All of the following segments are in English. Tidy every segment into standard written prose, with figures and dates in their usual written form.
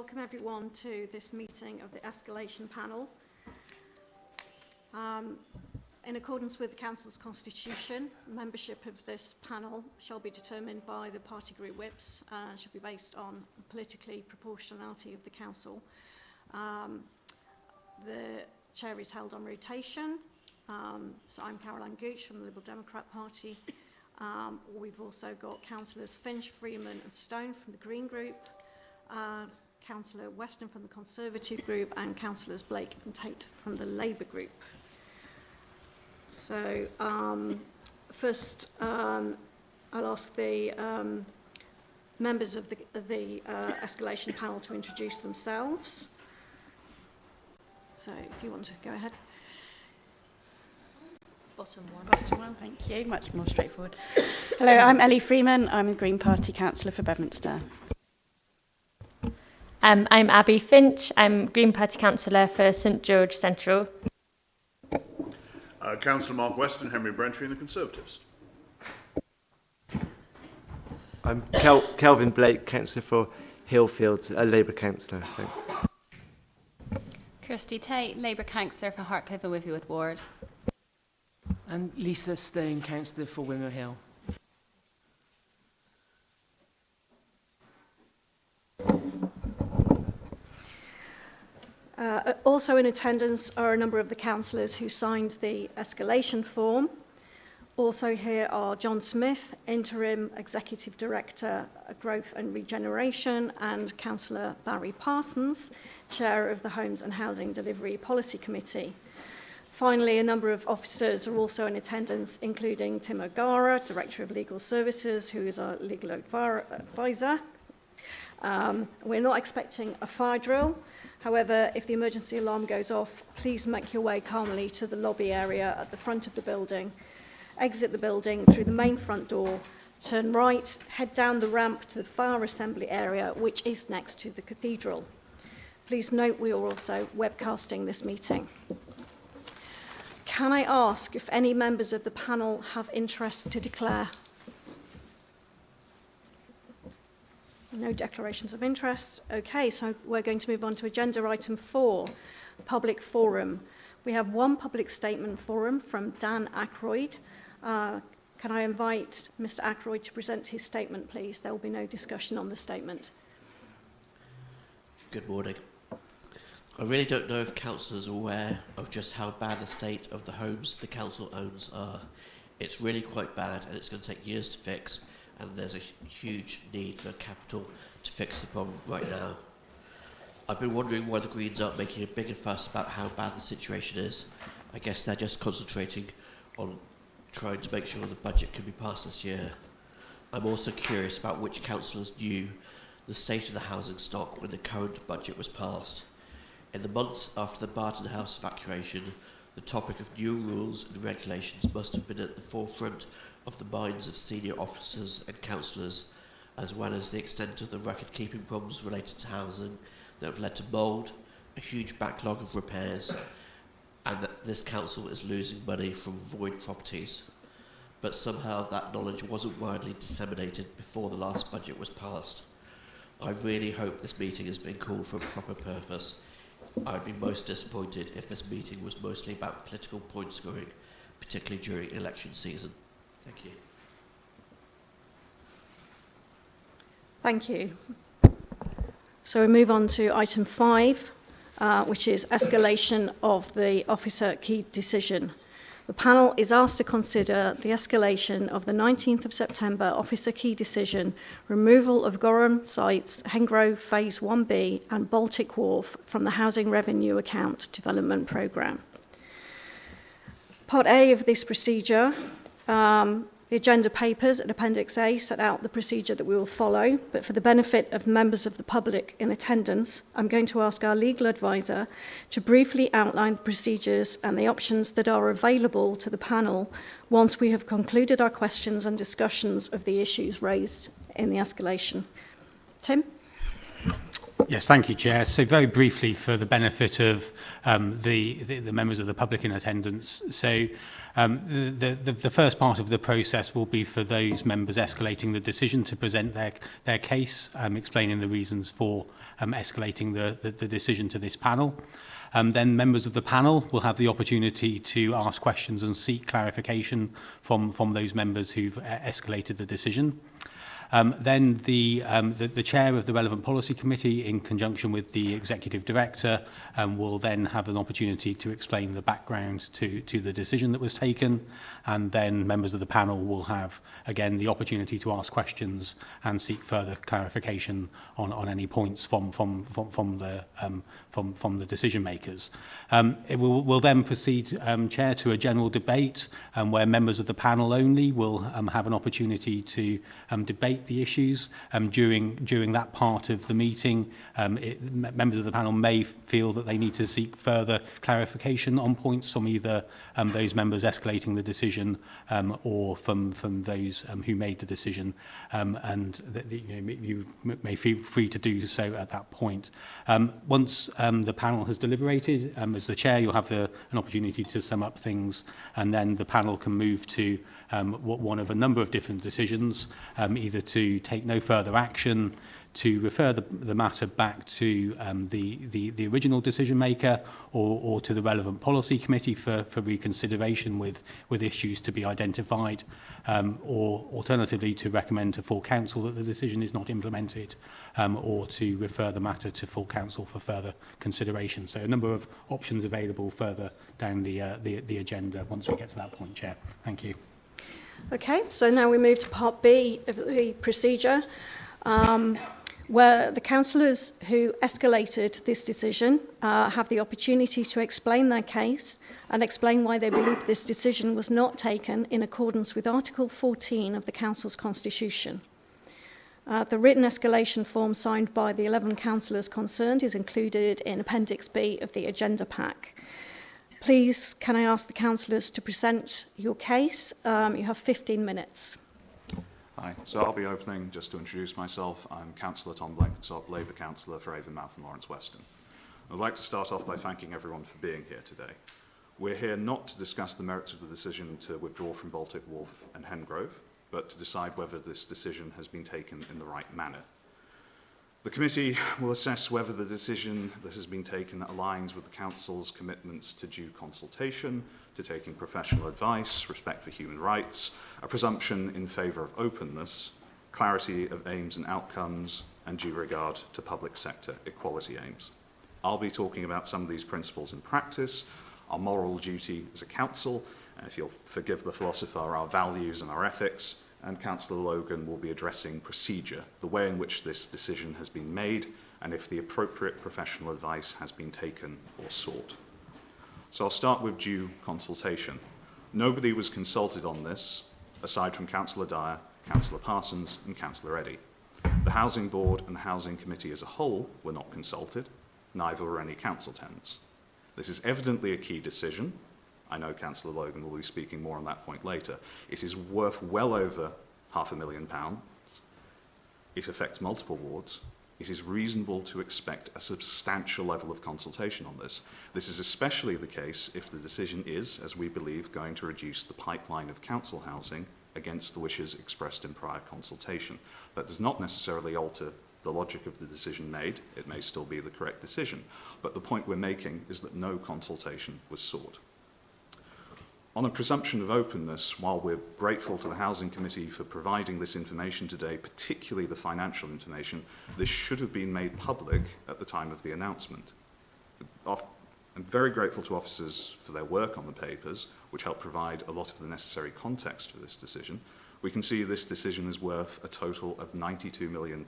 welcome everyone to this meeting of the Escalation Panel. In accordance with the Council's constitution, membership of this panel shall be determined by the party group whips and should be based on politically proportionality of the Council. The chair is held on rotation. So I'm Caroline Gooch from the Liberal Democrat Party. We've also got Councillors Finch, Freeman and Stone from the Green Group, Councillor Weston from the Conservative Group and Councillors Blake and Tate from the Labour Group. So first I'll ask the members of the escalation panel to introduce themselves. So if you want to go ahead. Bottom one, thank you. Much more straightforward. Hello, I'm Ellie Freeman. I'm the Green Party councillor for Bedminster. I'm Abby Finch. I'm Green Party councillor for St George Central. Councillor Mark Weston, Henry Brentry and the Conservatives. I'm Kelvin Blake, councillor for Hillfields, a Labour councillor. Thanks. Kirsty Tate, Labour councillor for Hartcliffe and Withywood Ward. And Lisa Stone, councillor for Wimmer Hill. Also in attendance are a number of the councillors who signed the escalation form. Also here are John Smith, Interim Executive Director, Growth and Regeneration, and Councillor Barry Parsons, Chair of the Homes and Housing Delivery Policy Committee. Finally, a number of officers are also in attendance, including Tim O'Gara, Director of Legal Services, who is our legal advisor. We're not expecting a fire drill. However, if the emergency alarm goes off, please make your way calmly to the lobby area at the front of the building. Exit the building through the main front door, turn right, head down the ramp to the fire assembly area, which is next to the cathedral. Please note we are also webcasting this meeting. Can I ask if any members of the panel have interest to declare? No declarations of interest. Okay, so we're going to move on to agenda item 4, public forum. We have one public statement forum from Dan Ackroyd. Can I invite Mr. Ackroyd to present his statement, please? There will be no discussion on the statement. Good morning. I really don't know if councillors are aware of just how bad the state of the homes the council owns are. It's really quite bad and it's going to take years to fix, and there's a huge need for capital to fix the problem right now. I've been wondering why the Greens aren't making a bigger fuss about how bad the situation is. I guess they're just concentrating on trying to make sure the budget can be passed this year. I'm also curious about which councillors knew the state of the housing stock when the current budget was passed. In the months after the Barton House evacuation, the topic of new rules and regulations must have been at the forefront of the minds of senior officers and councillors, as well as the extent of the record-keeping problems related to housing that have led to mould, a huge backlog of repairs, and that this council is losing money from void properties. But somehow that knowledge wasn't widely disseminated before the last budget was passed. I really hope this meeting has been called for a proper purpose. I would be most disappointed if this meeting was mostly about political point scoring, particularly during election season. Thank you. Thank you. So we move on to item 5, which is escalation of the officer key decision. The panel is asked to consider the escalation of the 19th of September officer key decision, removal of Gorham sites, Hengrove Phase 1B and Baltic Wharf from the Housing Revenue Account Development Programme. Part A of this procedure, the agenda papers at Appendix A set out the procedure that we will follow, but for the benefit of members of the public in attendance, I'm going to ask our legal advisor to briefly outline the procedures and the options that are available to the panel once we have concluded our questions and discussions of the issues raised in the escalation. Tim? Yes, thank you, Chair. So very briefly, for the benefit of the members of the public in attendance. So the first part of the process will be for those members escalating the decision to present their case, explaining the reasons for escalating the decision to this panel. Then members of the panel will have the opportunity to ask questions and seek clarification from those members who've escalated the decision. Then the chair of the relevant policy committee, in conjunction with the executive director, will then have an opportunity to explain the background to the decision that was taken, and then members of the panel will have again the opportunity to ask questions and seek further clarification on any points from the decision makers. We'll then proceed, Chair, to a general debate where members of the panel only will have an opportunity to debate the issues. During that part of the meeting, members of the panel may feel that they need to seek further clarification on points from either those members escalating the decision or from those who made the decision, and that you may feel free to do so at that point. Once the panel has deliberated, as the chair, you'll have an opportunity to sum up things, and then the panel can move to one of a number of different decisions, either to take no further action, to refer the matter back to the original decision maker, or to the relevant policy committee for reconsideration with issues to be identified, or alternatively to recommend to full council that the decision is not implemented, or to refer the matter to full council for further consideration. So a number of options available further down the agenda once we get to that point, Chair. Thank you. Okay, so now we move to part B of the procedure, where the councillors who escalated this decision have the opportunity to explain their case and explain why they believe this decision was not taken in accordance with Article 14 of the Council's Constitution. The written escalation form signed by the 11 councillors concerned is included in Appendix B of the agenda pack. Please, can I ask the councillors to present your case? You have 15 minutes. Hi, so I'll be opening just to introduce myself. I'm Councillor Tom Blenkinsop, Labour Councillor for Avonmouth and Lawrence Weston. I'd like to start off by thanking everyone for being here today. We're here not to discuss the merits of the decision to withdraw from Baltic Wharf and Hengrove, but to decide whether this decision has been taken in the right manner. The committee will assess whether the decision that has been taken aligns with the Council's commitments to due consultation, to taking professional advice, respect for human rights, a presumption in favour of openness, clarity of aims and outcomes, and due regard to public sector equality aims. I'll be talking about some of these principles in practice, our moral duty as a council, and if you'll forgive the philosopher, our values and our ethics, and Councillor Logan will be addressing procedure, the way in which this decision has been made, and if the appropriate professional advice has been taken or sought. So I'll start with due consultation. Nobody was consulted on this, aside from Councillor Dyer, Councillor Parsons, and Councillor Eddy. The Housing Board and the Housing Committee as a whole were not consulted, neither were any council tenants. This is evidently a key decision. I know Councillor Logan will be speaking more on that point later. It is worth well over £500,000. It affects multiple wards. It is reasonable to expect a substantial level of consultation on this. This is especially the case if the decision is, as we believe, going to reduce the pipeline of council housing against the wishes expressed in prior consultation. That does not necessarily alter the logic of the decision made. It may still be the correct decision. But the point we're making is that no consultation was sought. On a presumption of openness, while we're grateful to the Housing Committee for providing this information today, particularly the financial information, this should have been made public at the time of the announcement. I'm very grateful to officers for their work on the papers, which helped provide a lot of the necessary context for this decision. We can see this decision is worth a total of £92 million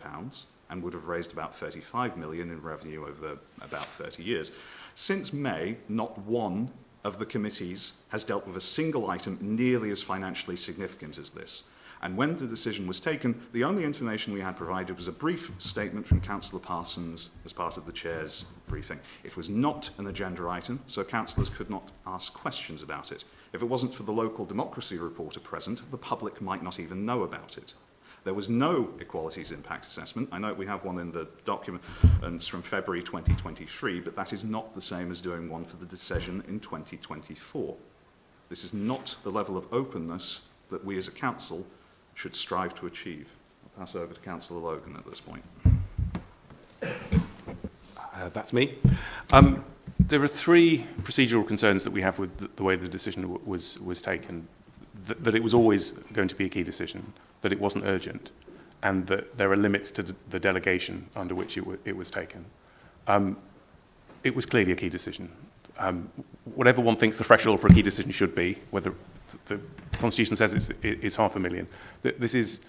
and would have raised about £35 million in revenue over about 30 years. Since May, not one of the committees has dealt with a single item nearly as financially significant as this. And when the decision was taken, the only information we had provided was a brief statement from Councillor Parsons as part of the Chair's briefing. It was not an agenda item, so councillors could not ask questions about it. If it wasn't for the local democracy reporter present, the public might not even know about it. There was no equalities impact assessment. I know we have one in the document, and it's from February 2023, but that is not the same as doing one for the decision in 2024. This is not the level of openness that we as a council should strive to achieve. I'll pass over to Councillor Logan at this point. That's me. There are three procedural concerns that we have with the way the decision was taken. That it was always going to be a key decision, that it wasn't urgent, and that there are limits to the delegation under which it was taken. It was clearly a key decision. Whatever one thinks the threshold for a key decision should be, whether the Constitution says it's £500,000, this is,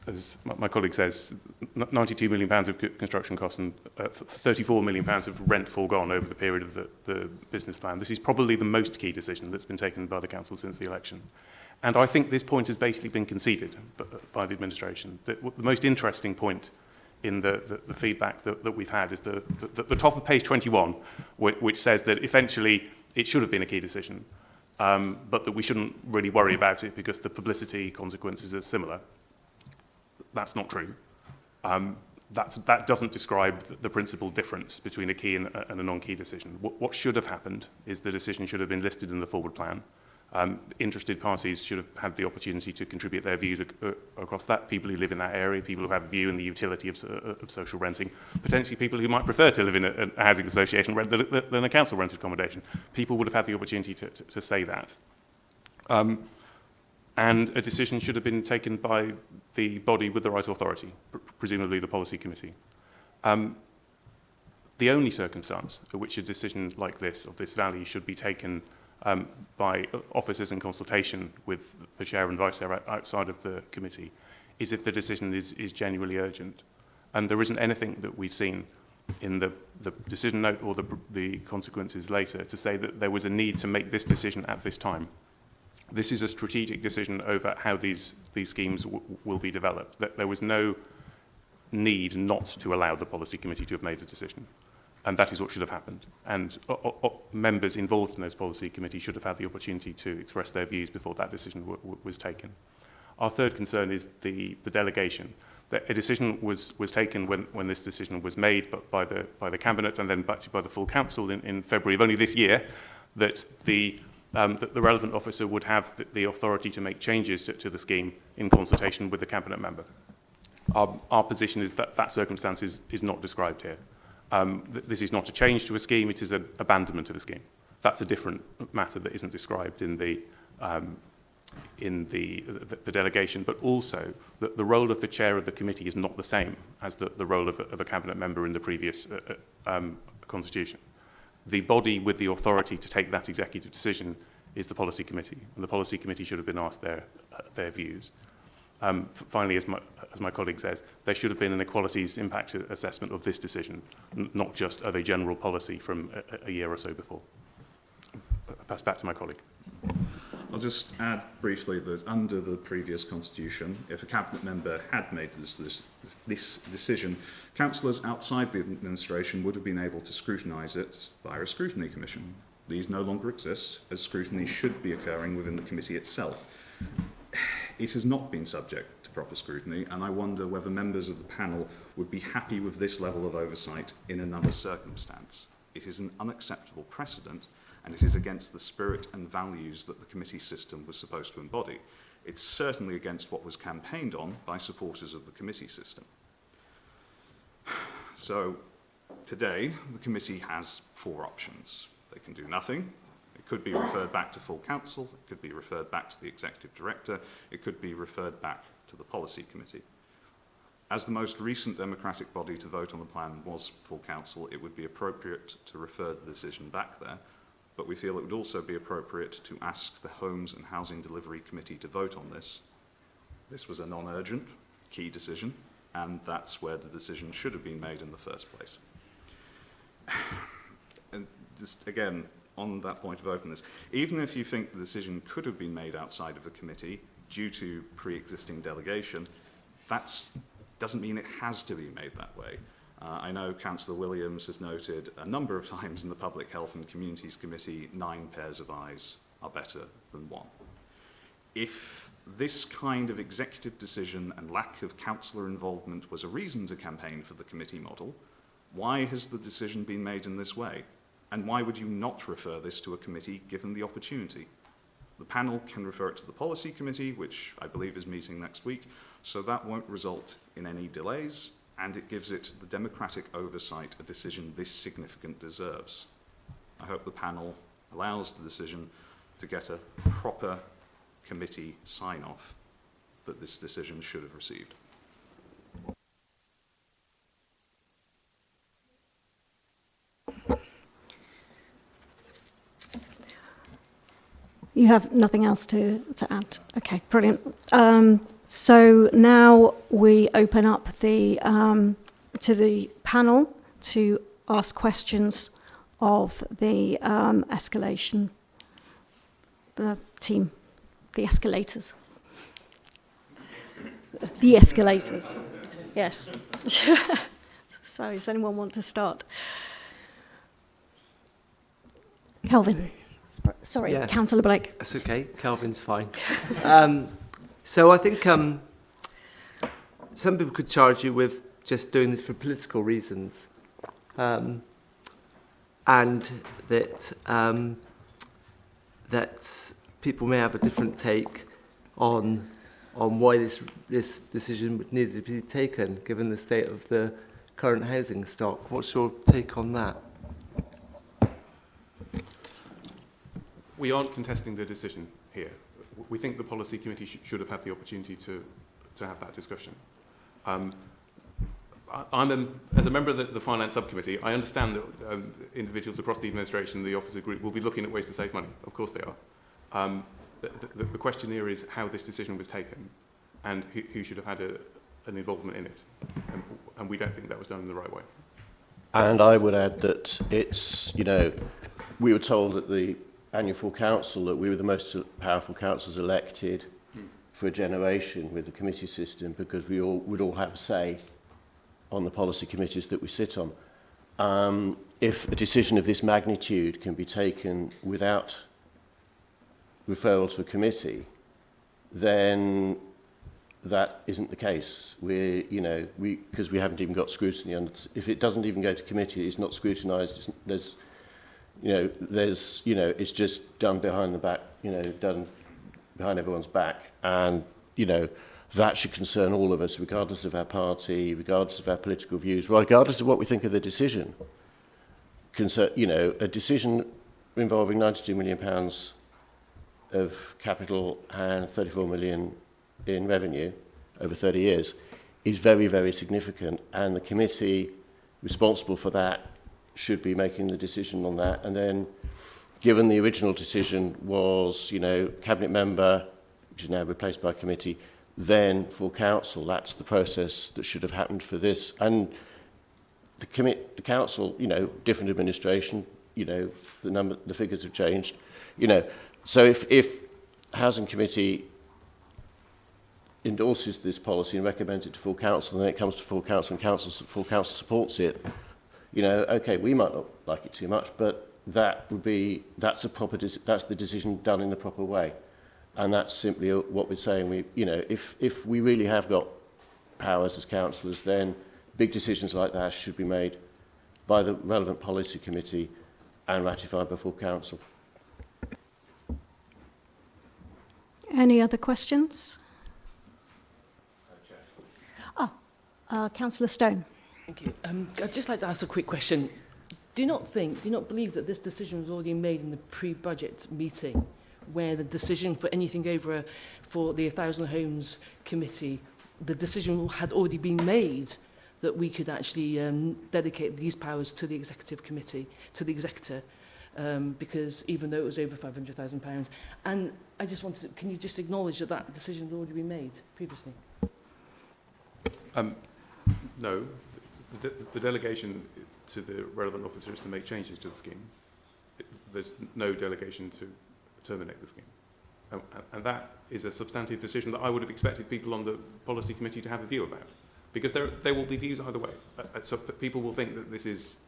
as my colleague says, £92 million of construction costs and £34 million of rent foregone over the period of the business plan. This is probably the most key decision that's been taken by the council since the election. And I think this point has basically been conceded by the administration. The most interesting point in the feedback that we've had is the top of page 21, which says that eventually it should have been a key decision, but that we shouldn't really worry about it because the publicity consequences are similar. That's not true. That doesn't describe the principal difference between a key and a non-key decision. What should have happened is the decision should have been listed in the forward plan. Interested parties should have had the opportunity to contribute their views across that, people who live in that area, people who have a view in the utility of social renting, potentially people who might prefer to live in a housing association rent than a council rented accommodation. People would have had the opportunity to say that. And a decision should have been taken by the body with the right authority, presumably the policy committee. The only circumstance at which a decision like this, of this value, should be taken by officers in consultation with the chair and vice chair outside of the committee is if the decision is genuinely urgent. And there isn't anything that we've seen in the decision note or the consequences later to say that there was a need to make this decision at this time. This is a strategic decision over how these schemes will be developed. There was no need not to allow the policy committee to have made a decision. And that is what should have happened. And members involved in those policy committees should have had the opportunity to express their views before that decision was taken. Our third concern is the delegation. A decision was taken when this decision was made by the Cabinet and then back by the full Council in February of only this year, that the relevant officer would have the authority to make changes to the scheme in consultation with the Cabinet member. Our position is that that circumstance is not described here. This is not a change to a scheme, it is an abandonment of a scheme. That's a different matter that isn't described in the delegation, but also the role of the chair of the committee is not the same as the role of a cabinet member in the previous constitution. The body with the authority to take that executive decision is the policy committee, and the policy committee should have been asked their views. Finally, as my colleague says, there should have been an equalities impact assessment of this decision, not just of a general policy from a year or so before. I'll pass back to my colleague. I'll just add briefly that under the previous constitution, if a cabinet member had made this decision, councillors outside the administration would have been able to scrutinise it via a scrutiny commission. These no longer exist, as scrutiny should be occurring within the committee itself. It has not been subject to proper scrutiny, and I wonder whether members of the panel would be happy with this level of oversight in another circumstance. It is an unacceptable precedent, and it is against the spirit and values that the committee system was supposed to embody. It's certainly against what was campaigned on by supporters of the committee system. So, today, the committee has four options. They can do nothing. It could be referred back to full council, it could be referred back to the executive director, it could be referred back to the policy committee. As the most recent democratic body to vote on the plan was full council, it would be appropriate to refer the decision back there, but we feel it would also be appropriate to ask the Homes and Housing Delivery Committee to vote on this. This was a non-urgent, key decision, and that's where the decision should have been made in the first place. And just again, on that point of openness, even if you think the decision could have been made outside of a committee due to pre-existing delegation, that doesn't mean it has to be made that way. I know Councillor Williams has noted a number of times in the Public Health and Communities Committee, 9 pairs of eyes are better than 1. If this kind of executive decision and lack of councillor involvement was a reason to campaign for the committee model, why has the decision been made in this way? And why would you not refer this to a committee given the opportunity? The panel can refer it to the policy committee, which I believe is meeting next week, so that won't result in any delays, and it gives it the democratic oversight a decision this significant deserves. I hope the panel allows the decision to get a proper committee sign-off that this decision should have received. You have nothing else to add? Okay, brilliant. So now we open up to the panel to ask questions of the escalation, the team, the escalators. The escalators, yes. So does anyone want to start? Kelvin. Sorry, Yeah. Councillor Blake. That's okay. Calvin's fine. So I think some people could charge you with just doing this for political reasons, and that that people may have a different take on why this decision needed to be taken, given the state of the current housing stock. What's your take on that? We aren't contesting the decision here. We think the policy committee should have had the opportunity to have that discussion. As a member of the finance subcommittee, I understand that individuals across the administration and the officer group will be looking at ways to save money. Of course they are. The question here is how this decision was taken and who should have had an involvement in it. And we don't think that was done in the right way. And I would add that it's, we were told at the annual full council that we were the most powerful councillors elected for a generation with the committee system, because we would all have a say on the policy committees that we sit on. If a decision of this magnitude can be taken without referral to a committee, then that isn't the case. Because we haven't even got scrutiny. If it doesn't even go to committee, it's not scrutinised. It's just done behind the back. Done behind everyone's back, and that should concern all of us, regardless of our party, regardless of our political views, regardless of what we think of the decision. A decision involving £92 million of capital and 34 million in revenue over 30 years is very, very significant, and the committee responsible for that should be making the decision on that. And then, given the original decision was, cabinet member, which is now replaced by committee, then full council, that's the process that should have happened for this. And the council, different administration, the figures have changed, So if housing committee endorses this policy and recommends it to full council, and then it comes to full council and full council supports it, okay, we might not like it too much, but that's the decision done in the proper way. And that's simply what we're saying. If we really have got powers as councillors, then big decisions like that should be made by the relevant policy committee and ratified by full council. Any other questions? Councillor Stone. Thank you. I'd just like to ask a quick question. Do you not believe that this decision was already made in the pre-budget meeting, where the decision for anything over for the 1,000 Homes Committee, the decision had already been made that we could actually dedicate these powers to the executive committee, to the executor, because even though it was over £500,000, and I just wanted can you just acknowledge that that decision had already been made previously? No, the delegation to the relevant officer is to make changes to the scheme. There's no delegation to terminate the scheme. And that is a substantive decision that I would have expected people on the policy committee to have a view about, because there will be views either way. So people will think that this is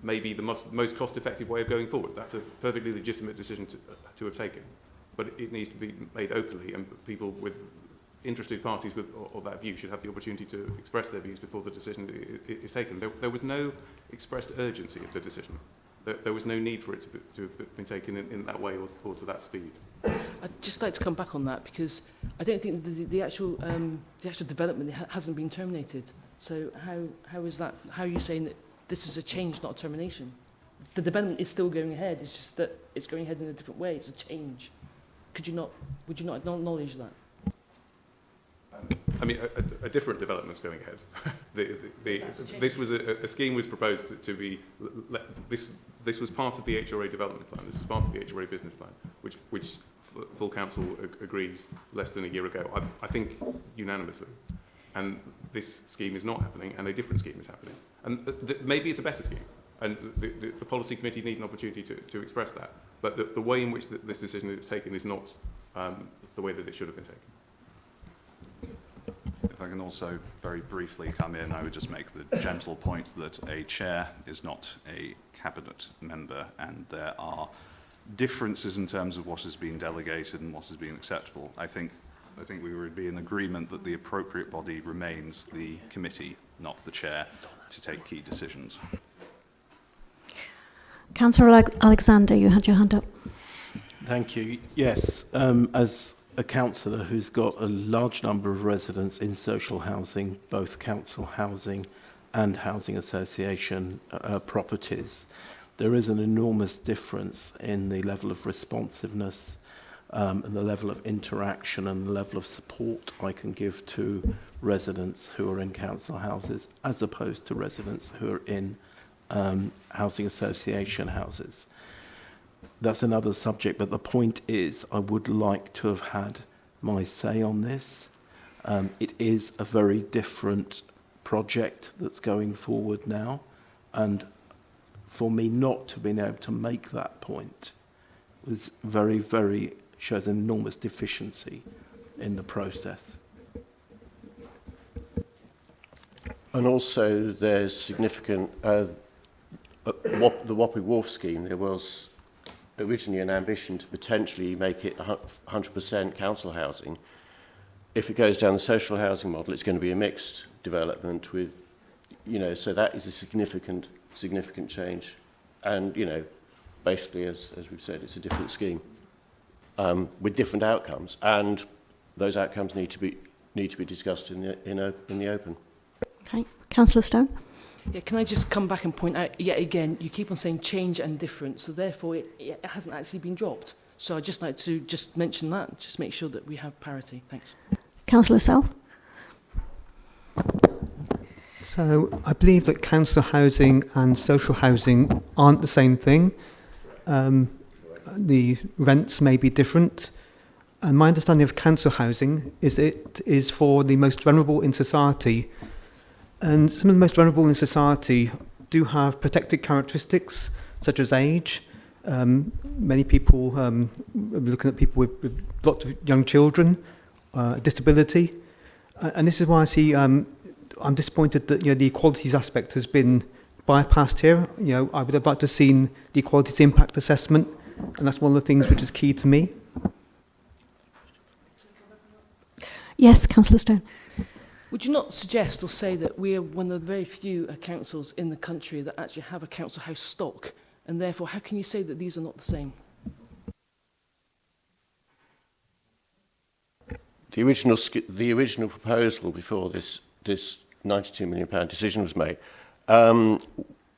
maybe the most cost-effective way of going forward. That's a perfectly legitimate decision to have taken. but it needs to be made openly, and people with interested parties of that view should have the opportunity to express their views before the decision is taken. There was no expressed urgency of the decision. There was no need for it to have been taken in that way or to that speed. I'd just like to come back on that because I don't think the actual development hasn't been terminated. So how is that? How are you saying that this is a change, not a termination? The development is still going ahead. It's just that it's going ahead in a different way. It's a change. Would you not acknowledge that? I mean, a different development's going ahead. This was a scheme was proposed to be. This was part of the HRA development plan. This was part of the HRA business plan, which full council agreed less than a year ago. I think unanimously. And this scheme is not happening, and a different scheme is happening. And maybe it's a better scheme. And the policy committee need an opportunity to express that. But the way in which this decision is taken is not the way that it should have been taken. If I can also very briefly come in, I would just make the gentle point that a chair is not a cabinet member, and there are differences in terms of what has been delegated and what has been acceptable. I think we would be in agreement that the appropriate body remains the committee, not the chair, to take key decisions. Councillor Alexander, you had your hand up. Thank you. Yes, as a councillor who's got a large number of residents in social housing, both council housing and housing association properties, there is an enormous difference in the level of responsiveness and the level of interaction and the level of support I can give to residents who are in council houses as opposed to residents who are in housing association houses. That's another subject, but the point is I would like to have had my say on this. It is a very different project that's going forward now, and for me not to have been able to make that point was very, very, shows an enormous deficiency in the process. And also there's significant, the Wapping Wharf scheme, there was originally an ambition to potentially make it 100% council housing. If it goes down the social housing model, it's going to be a mixed development with, so that is a significant change. And, basically, as we've said, it's a different scheme with different outcomes. And those outcomes need to be discussed in the open. Okay. Councillor Stone. Yeah, can I just come back and point out, yet again, you keep on saying change and different, so therefore it hasn't actually been dropped. So I'd just like to just mention that, just make sure that we have parity. Thanks. Councillor Self. So I believe that council housing and social housing aren't the same thing. The rents may be different. And my understanding of council housing is it is for the most vulnerable in society. And some of the most vulnerable in society do have protected characteristics, such as age. Many people, looking at people with lots of young children, disability. And this is why I see, I'm disappointed that the equalities aspect has been bypassed here. I would have liked to have seen the equalities impact assessment, and that's one of the things which is key to me. Yes, Councillor Stone. Would you not suggest or say that we are one of the very few councils in the country that actually have a council house stock, and therefore how can you say that these are not the same? The original proposal before this £92 million decision was made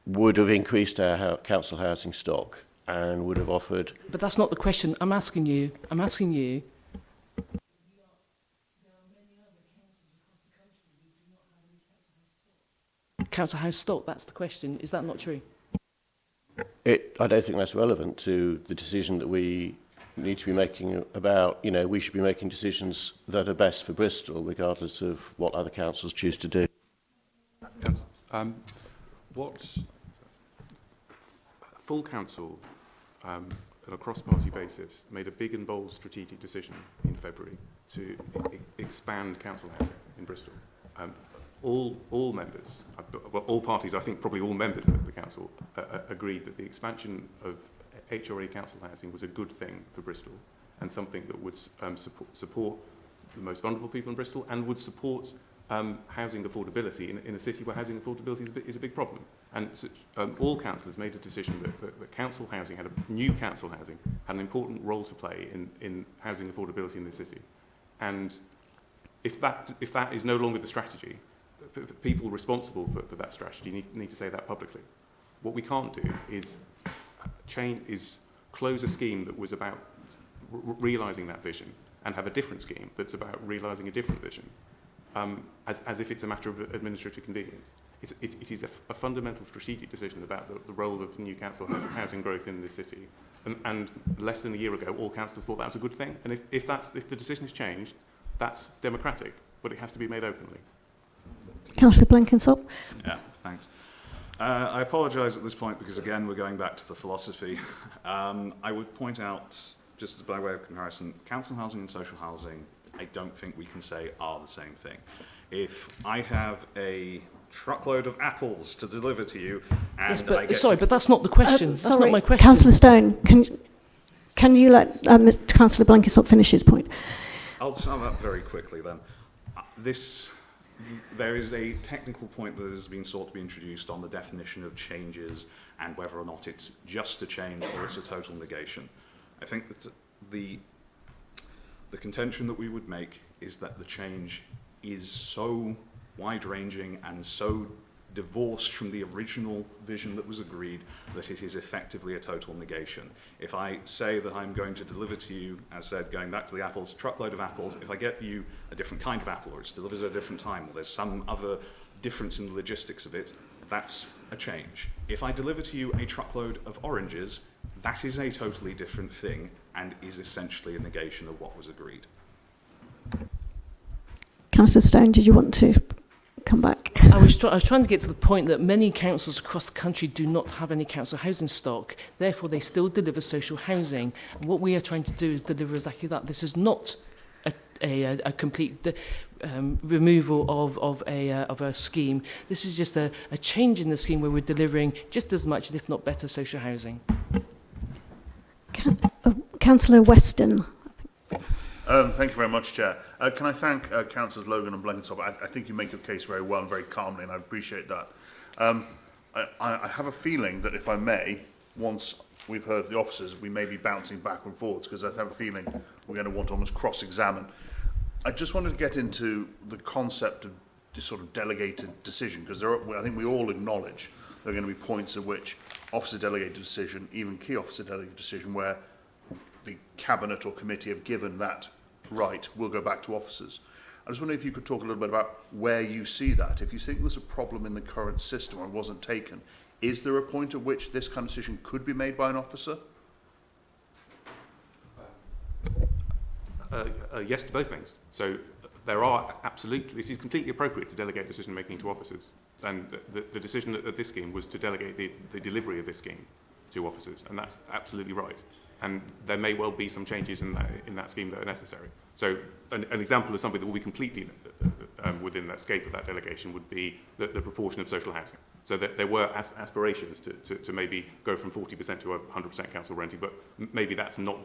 would have increased our council housing stock and would have offered. But that's not the question. I'm asking you. Council house stock, that's the question. Is that not true? I don't think that's relevant to the decision that we need to be making about, we should be making decisions that are best for Bristol, regardless of what other councils choose to do. Yes. What full council, on a cross-party basis, made a big and bold strategic decision in February to expand council housing in Bristol. All members, well, all parties, I think probably all members of the council agreed that the expansion of HRA council housing was a good thing for Bristol, and something that would support the most vulnerable people in Bristol and would support housing affordability in a city where housing affordability is a big problem. And so, all councillors made a decision that council housing new council housing had an important role to play in housing affordability in this city. And if that is no longer the strategy, people responsible for that strategy need to say that publicly. What we can't do is close a scheme that was about realising that vision and have a different scheme that's about realising a different vision, as if it's a matter of administrative convenience. It is a fundamental strategic decision about the role of new council housing growth in this city. And less than a year ago, all councillors thought that was a good thing. And if the decision has changed, that's democratic, but it has to be made openly. Councillor Blenkinsop. Yeah, thanks. I apologise at this point because, again, we're going back to the philosophy. I would point out, just by way of comparison, council housing and social housing, I don't think we can say are the same thing. If I have a truckload of apples to deliver to you, and yes, but I get sorry, but that's not the question. That's not my question. Councillor Stone, can you let Councillor Blenkinsop finish his point? I'll sum up very quickly then. There is a technical point that has been sought to be introduced on the definition of changes and whether or not it's just a change or it's a total negation. I think that the contention that we would make is that the change is so wide-ranging and so divorced from the original vision that was agreed that it is effectively a total negation. If I say that I'm going to deliver to you, as said, going back to the apples, a truckload of apples, if I get you a different kind of apple or it's delivered at a different time or there's some other difference in the logistics of it, that's a change. If I deliver to you a truckload of oranges, that is a totally different thing and is essentially a negation of what was agreed. Councillor Stone, did you want to come back? I was trying to get to the point that many councils across the country do not have any council housing stock. Therefore, they still deliver social housing. And what we are trying to do is deliver exactly that. This is not a complete removal of a scheme. This is just a change in the scheme where we're delivering just as much, if not better, social housing. Councillor Weston. Thank you very much, Chair. Can I thank Councillors Logan and Blenkinsop? I think you make your case very well and very calmly, and I appreciate that. I have a feeling that, if I may, once we've heard the officers, we may be bouncing back and forwards, because I have a feeling we're going to want to almost cross-examine. I just wanted to get into the concept of this sort of delegated decision, because I think we all acknowledge there are going to be points at which officer delegated decision, even key officer delegated decision, where the cabinet or committee have given that right will go back to officers. I just wonder if you could talk a little bit about where you see that. If you think there's a problem in the current system and wasn't taken, is there a point at which this kind of decision could be made by an officer? Yes to both things. So there are absolutely, this is completely appropriate to delegate decision making to officers. And the decision of this scheme was to delegate the delivery of this scheme to officers, and that's absolutely right. And there may well be some changes in that scheme that are necessary. So an example of something that will be completely within the scope of that delegation would be the proportion of social housing. So that there were aspirations to maybe go from 40% to 100% council renting, but maybe that's not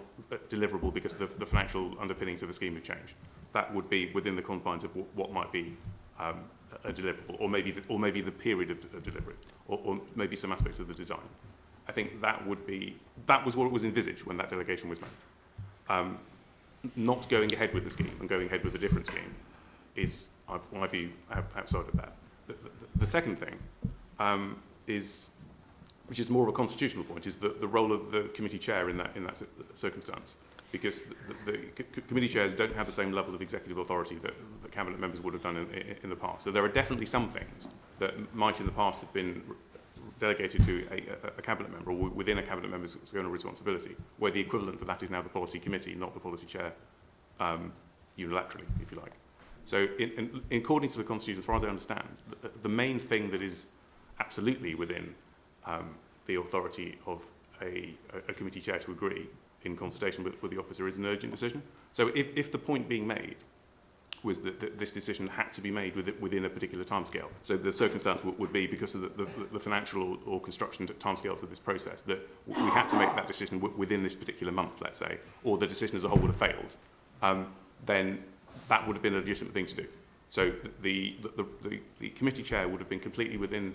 deliverable because the financial underpinnings of the scheme have changed. That would be within the confines of what might be a deliverable, or maybe the period of delivery, or maybe some aspects of the design. I think that was what it was envisaged when that delegation was made. Not going ahead with the scheme and going ahead with a different scheme is, my view, outside of that. The second thing is, which is more of a constitutional point, is the role of the committee chair in that circumstance. Because the committee chairs don't have the same level of executive authority that cabinet members would have done in the past. So there are definitely some things that might in the past have been delegated to a cabinet member, or within a cabinet member's zone of responsibility, where the equivalent for that is now the policy committee, not the policy chair, unilaterally, if you like. So according to the Constitution, as far as I understand, the main thing that is absolutely within the authority of a committee chair to agree in consultation with the officer is an urgent decision. So if the point being made was that this decision had to be made within a particular timescale. So the circumstance would be, because of the financial or construction timescales of this process, that we had to make that decision within this particular month, let's say, or the decision as a whole would have failed. Then that would have been a legitimate thing to do. So the committee chair would have been completely within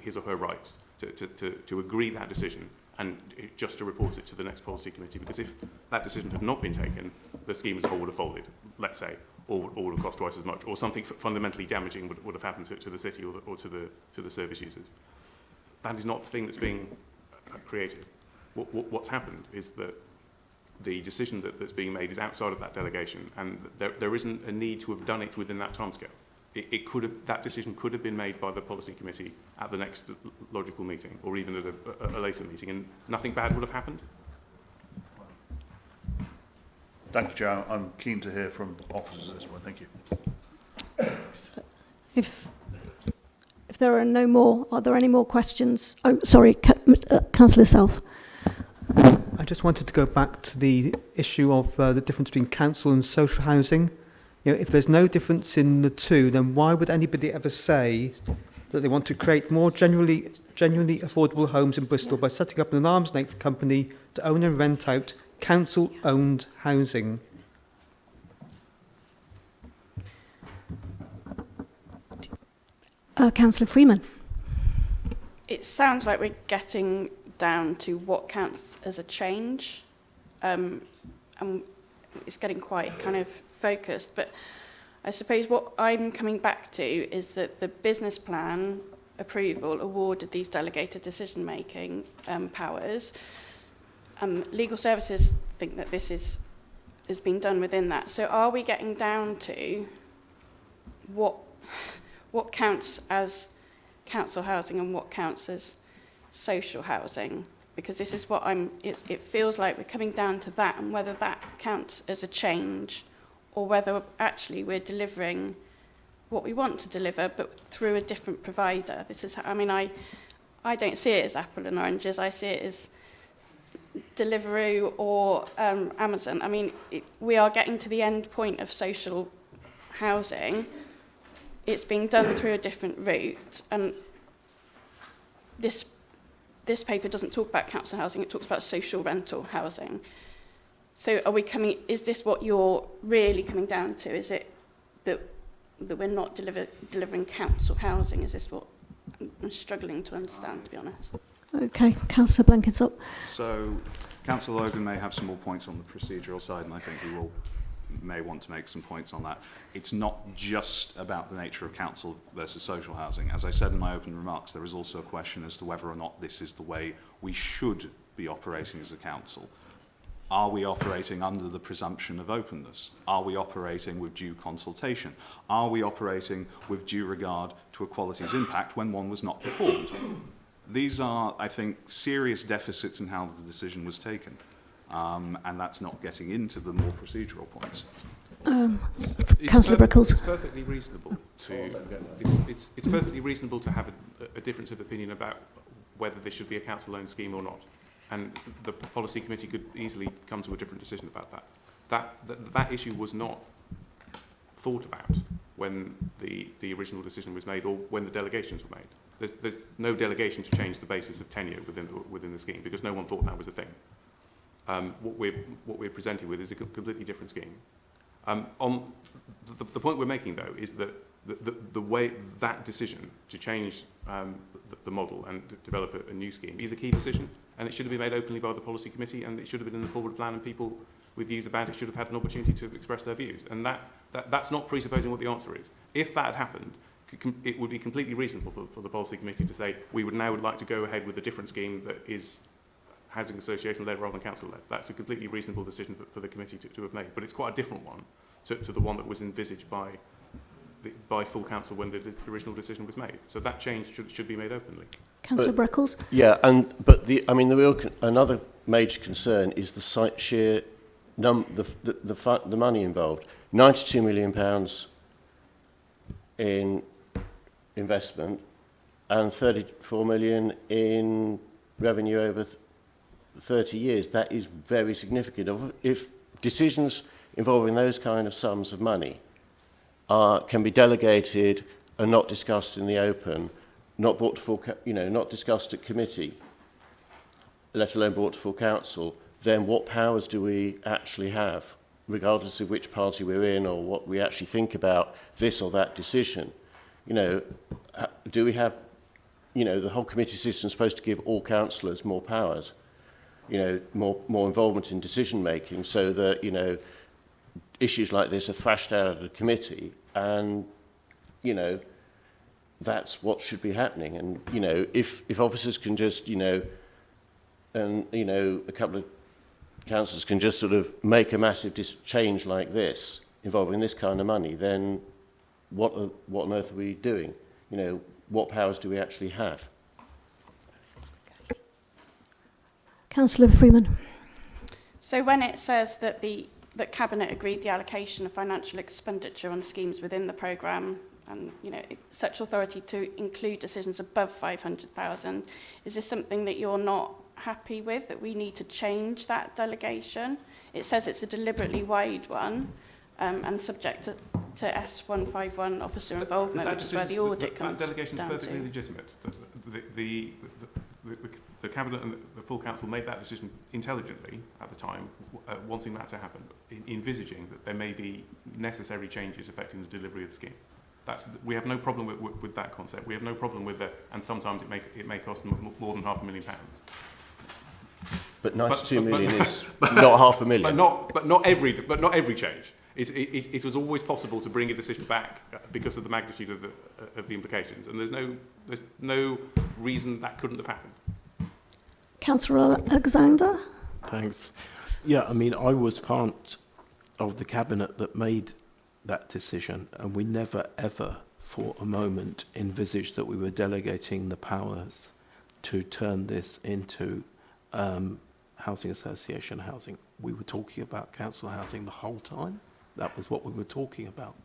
his or her rights to agree that decision and just to report it to the next policy committee, because if that decision had not been taken, the scheme as a whole would have folded, let's say, or would have cost twice as much, or something fundamentally damaging would have happened to the city or to the service users. That is not the thing that's being created. What's happened is that the decision that's being made is outside of that delegation, and there isn't a need to have done it within that timescale. That decision could have been made by the policy committee at the next logical meeting, or even at a later meeting, and nothing bad would have happened. Thank you, Chair. I'm keen to hear from officers at this point. Thank you. So if there are no more, are there any more questions? Oh, sorry, Councillor Self. I just wanted to go back to the issue of the difference between council and social housing. You know, if there's no difference in the two, then why would anybody ever say that they want to create more genuinely affordable homes in Bristol by setting up an arm's length company to own and rent out council-owned housing? Councillor Freeman. It sounds like we're getting down to what counts as a change, and it's getting quite kind of focused, but I suppose what I'm coming back to is that the business plan approval awarded these delegated decision-making powers. Legal services think that this is being done within that. So are we getting down to what counts as council housing and what counts as social housing? Because this is what it feels like we're coming down to that, and whether that counts as a change or whether actually we're delivering what we want to deliver, but through a different provider. This is, I mean, I don't see it as apple and oranges. I see it as Deliveroo or Amazon. I mean, we are getting to the end point of social housing. It's being done through a different route, and this paper doesn't talk about council housing, it talks about social rental housing. So is this what you're really coming down to? Is it that we're not delivering council housing? Is this what I'm struggling to understand, to be honest? Okay, Councillor Blenkinsop. So Councillor Logan may have some more points on the procedural side, and I think he may want to make some points on that. It's not just about the nature of council versus social housing. As I said in my opening remarks, there is also a question as to whether or not this is the way we should be operating as a council. Are we operating under the presumption of openness? Are we operating with due consultation? Are we operating with due regard to equality's impact when one was not performed? These are, I think, serious deficits in how the decision was taken. And that's not getting into the more procedural points. Councillor Brickles. It's perfectly reasonable it's perfectly reasonable to have a difference of opinion about whether this should be a council-owned scheme or not. And the policy committee could easily come to a different decision about that. That issue was not thought about when the original decision was made or when the delegations were made. There's no delegation to change the basis of tenure within the scheme because no one thought that was a thing. What we're presented with is a completely different scheme. On the point we're making, though, is that the way that decision to change the model and to develop a new scheme is a key decision, and it should have been made openly by the policy committee, and it should have been in the forward plan, and people with views about it should have had an opportunity to express their views. And that's not presupposing what the answer is. If that had happened, it would be completely reasonable for the policy committee to say we would like to go ahead with a different scheme that is housing association led rather than council led. That's a completely reasonable decision for the committee to have made, but it's quite a different one to the one that was envisaged by full council when the original decision was made. So that change should be made openly. Councillor Brickles. Yeah, but another major concern is the sheer the money involved. £92 million in investment and 34 million in revenue over 30 years. That is very significant. If decisions involving those kind of sums of money can be delegated and not discussed in the open, not brought to full, not discussed at committee, let alone brought to full council, then what powers do we actually have, regardless of which party we're in or what we actually think about this or that decision? Do we have, the whole committee system is supposed to give all councillors more powers, more involvement in decision making, so that, issues like this are thrashed out at a committee, and, that's what should be happening. And, if officers can just, and, a couple of councillors can just sort of make a massive change like this, involving this kind of money, then what on earth are we doing? What powers do we actually have? Councillor Freeman. So when it says that that Cabinet agreed the allocation of financial expenditure on schemes within the programme, and such authority to include decisions above 500,000, is this something that you're not happy with, that we need to change that delegation? It says it's a deliberately wide one, and subject to S151 officer involvement, which is where the audit comes down to. That delegation is perfectly legitimate. The Cabinet and the full council made that decision intelligently at the time, wanting that to happen, envisaging that there may be necessary changes affecting the delivery of the scheme. We have no problem with that concept. We have no problem with that, and sometimes it may cost more than £500,000. But 92 million is not £500,000. But not every change. It was always possible to bring a decision back because of the magnitude of the implications, and there's no reason that couldn't have happened. Councillor Alexander. Thanks. Yeah, I mean, I was part of the Cabinet that made that decision, and we never ever for a moment envisaged that we were delegating the powers to turn this into housing association housing. We were talking about council housing the whole time. That was what we were talking about.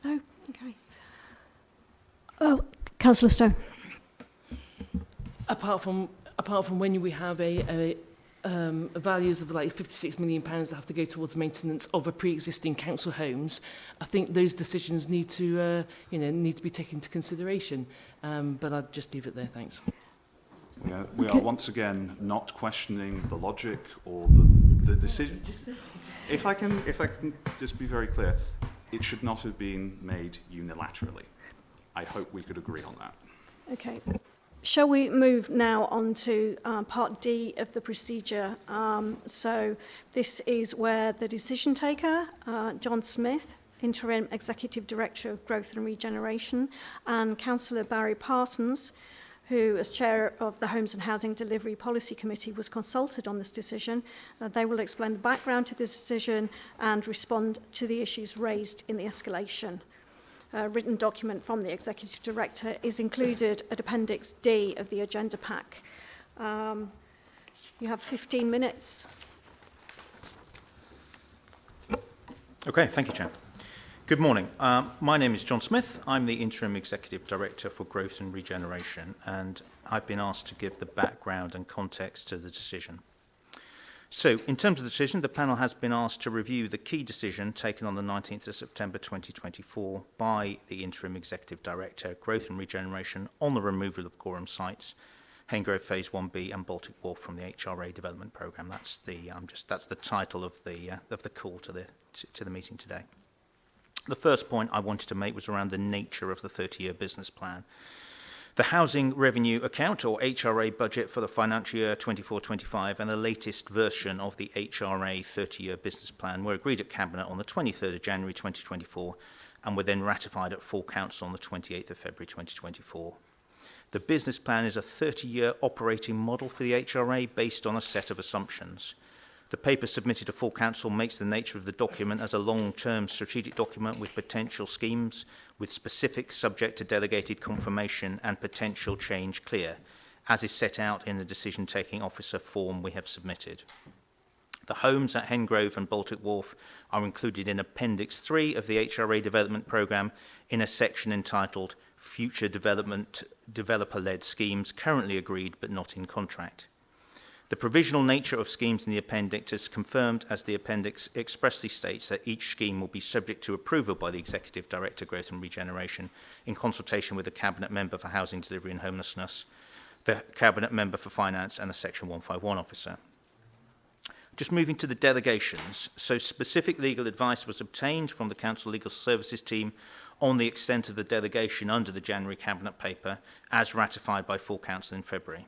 No? Okay. Oh, Councillor Stone. Apart from when we have a values of like £56 million that have to go towards maintenance of a pre-existing council homes, I think those decisions need to be taken into consideration. But I'll just leave it there. Thanks. We are once again not questioning the logic or the decision. If I can just be very clear, it should not have been made unilaterally. I hope we could agree on that. Okay. Shall we move now on to part D of the procedure? So this is where the decision taker, John Smith, Interim Executive Director of Growth and Regeneration, and Councillor Barry Parsons, who, as Chair of the Homes and Housing Delivery Policy Committee, was consulted on this decision. They will explain the background to this decision and respond to the issues raised in the escalation. A written document from the Executive Director is included at Appendix D of the agenda pack. You have 15 minutes. Okay, thank you, Chair. Good morning. My name is John Smith. I'm the Interim Executive Director for Growth and Regeneration, and I've been asked to give the background and context to the decision. So, in terms of the decision, the panel has been asked to review the key decision taken on the 19th of September 2024 by the Interim Executive Director, Growth and Regeneration, on the removal of quorum sites, Hengrove Phase 1B and Baltic Wharf from the HRA development programme. That's the title of the call to the meeting today. The first point I wanted to make was around the nature of the 30-year business plan. The Housing Revenue Account, or HRA budget for the financial year 24-25, and the latest version of the HRA 30-year business plan were agreed at Cabinet on the 23rd of January 2024 and were then ratified at full council on the 28th of February 2024. The business plan is a 30-year operating model for the HRA based on a set of assumptions. The paper submitted to full council makes the nature of the document as a long-term strategic document with potential schemes, with specifics subject to delegated confirmation and potential change clear, as is set out in the decision-taking officer form we have submitted. The homes at Hengrove and Baltic Wharf are included in Appendix 3 of the HRA development programme in a section entitled Future Development Developer-Led Schemes Currently Agreed but Not in Contract. The provisional nature of schemes in the appendix is confirmed as the appendix expressly states that each scheme will be subject to approval by the Executive Director, Growth and Regeneration, in consultation with the Cabinet Member for Housing Delivery and Homelessness, the Cabinet Member for Finance and the Section 151 Officer. Just moving to the delegations, so specific legal advice was obtained from the Council Legal Services team on the extent of the delegation under the January Cabinet paper as ratified by full Council in February.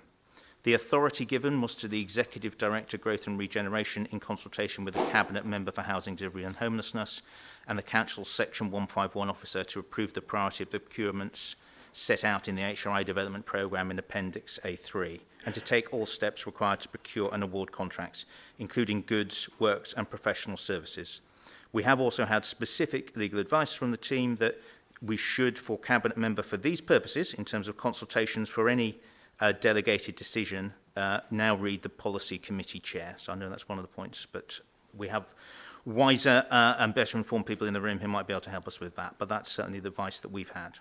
The authority given was to the Executive Director, Growth and Regeneration in consultation with the Cabinet Member for Housing Delivery and Homelessness and the Council's Section 151 Officer to approve the priority of the procurements set out in the HRI Development Programme in Appendix A3 and to take all steps required to procure and award contracts, including goods, works and professional services. We have also had specific legal advice from the team that we should, for Cabinet Member for these purposes, in terms of consultations for any delegated decision, now read the Policy Committee Chair. So I know that's one of the points, but we have wiser and better informed people in the room who might be able to help us with that. But that's certainly the advice that we've had.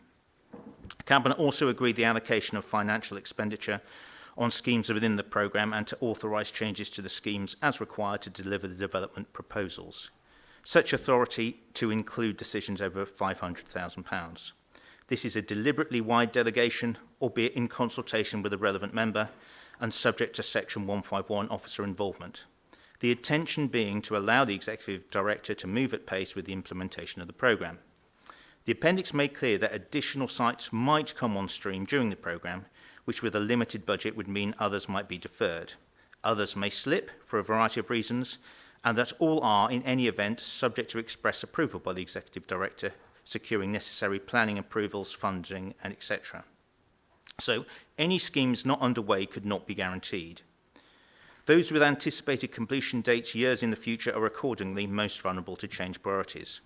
Cabinet also agreed the allocation of financial expenditure on schemes within the programme and to authorise changes to the schemes as required to deliver the development proposals. Such authority to include decisions over £500,000. This is a deliberately wide delegation, albeit in consultation with the relevant member and subject to Section 151 officer involvement. The intention being to allow the Executive Director to move at pace with the implementation of the programme. The appendix made clear that additional sites might come on stream during the programme, which with a limited budget would mean others might be deferred. Others may slip for a variety of reasons, and that all are, in any event, subject to express approval by the Executive Director, securing necessary planning approvals, funding, and etc. So, any schemes not underway could not be guaranteed. Those with anticipated completion dates years in the future are accordingly most vulnerable to change priorities.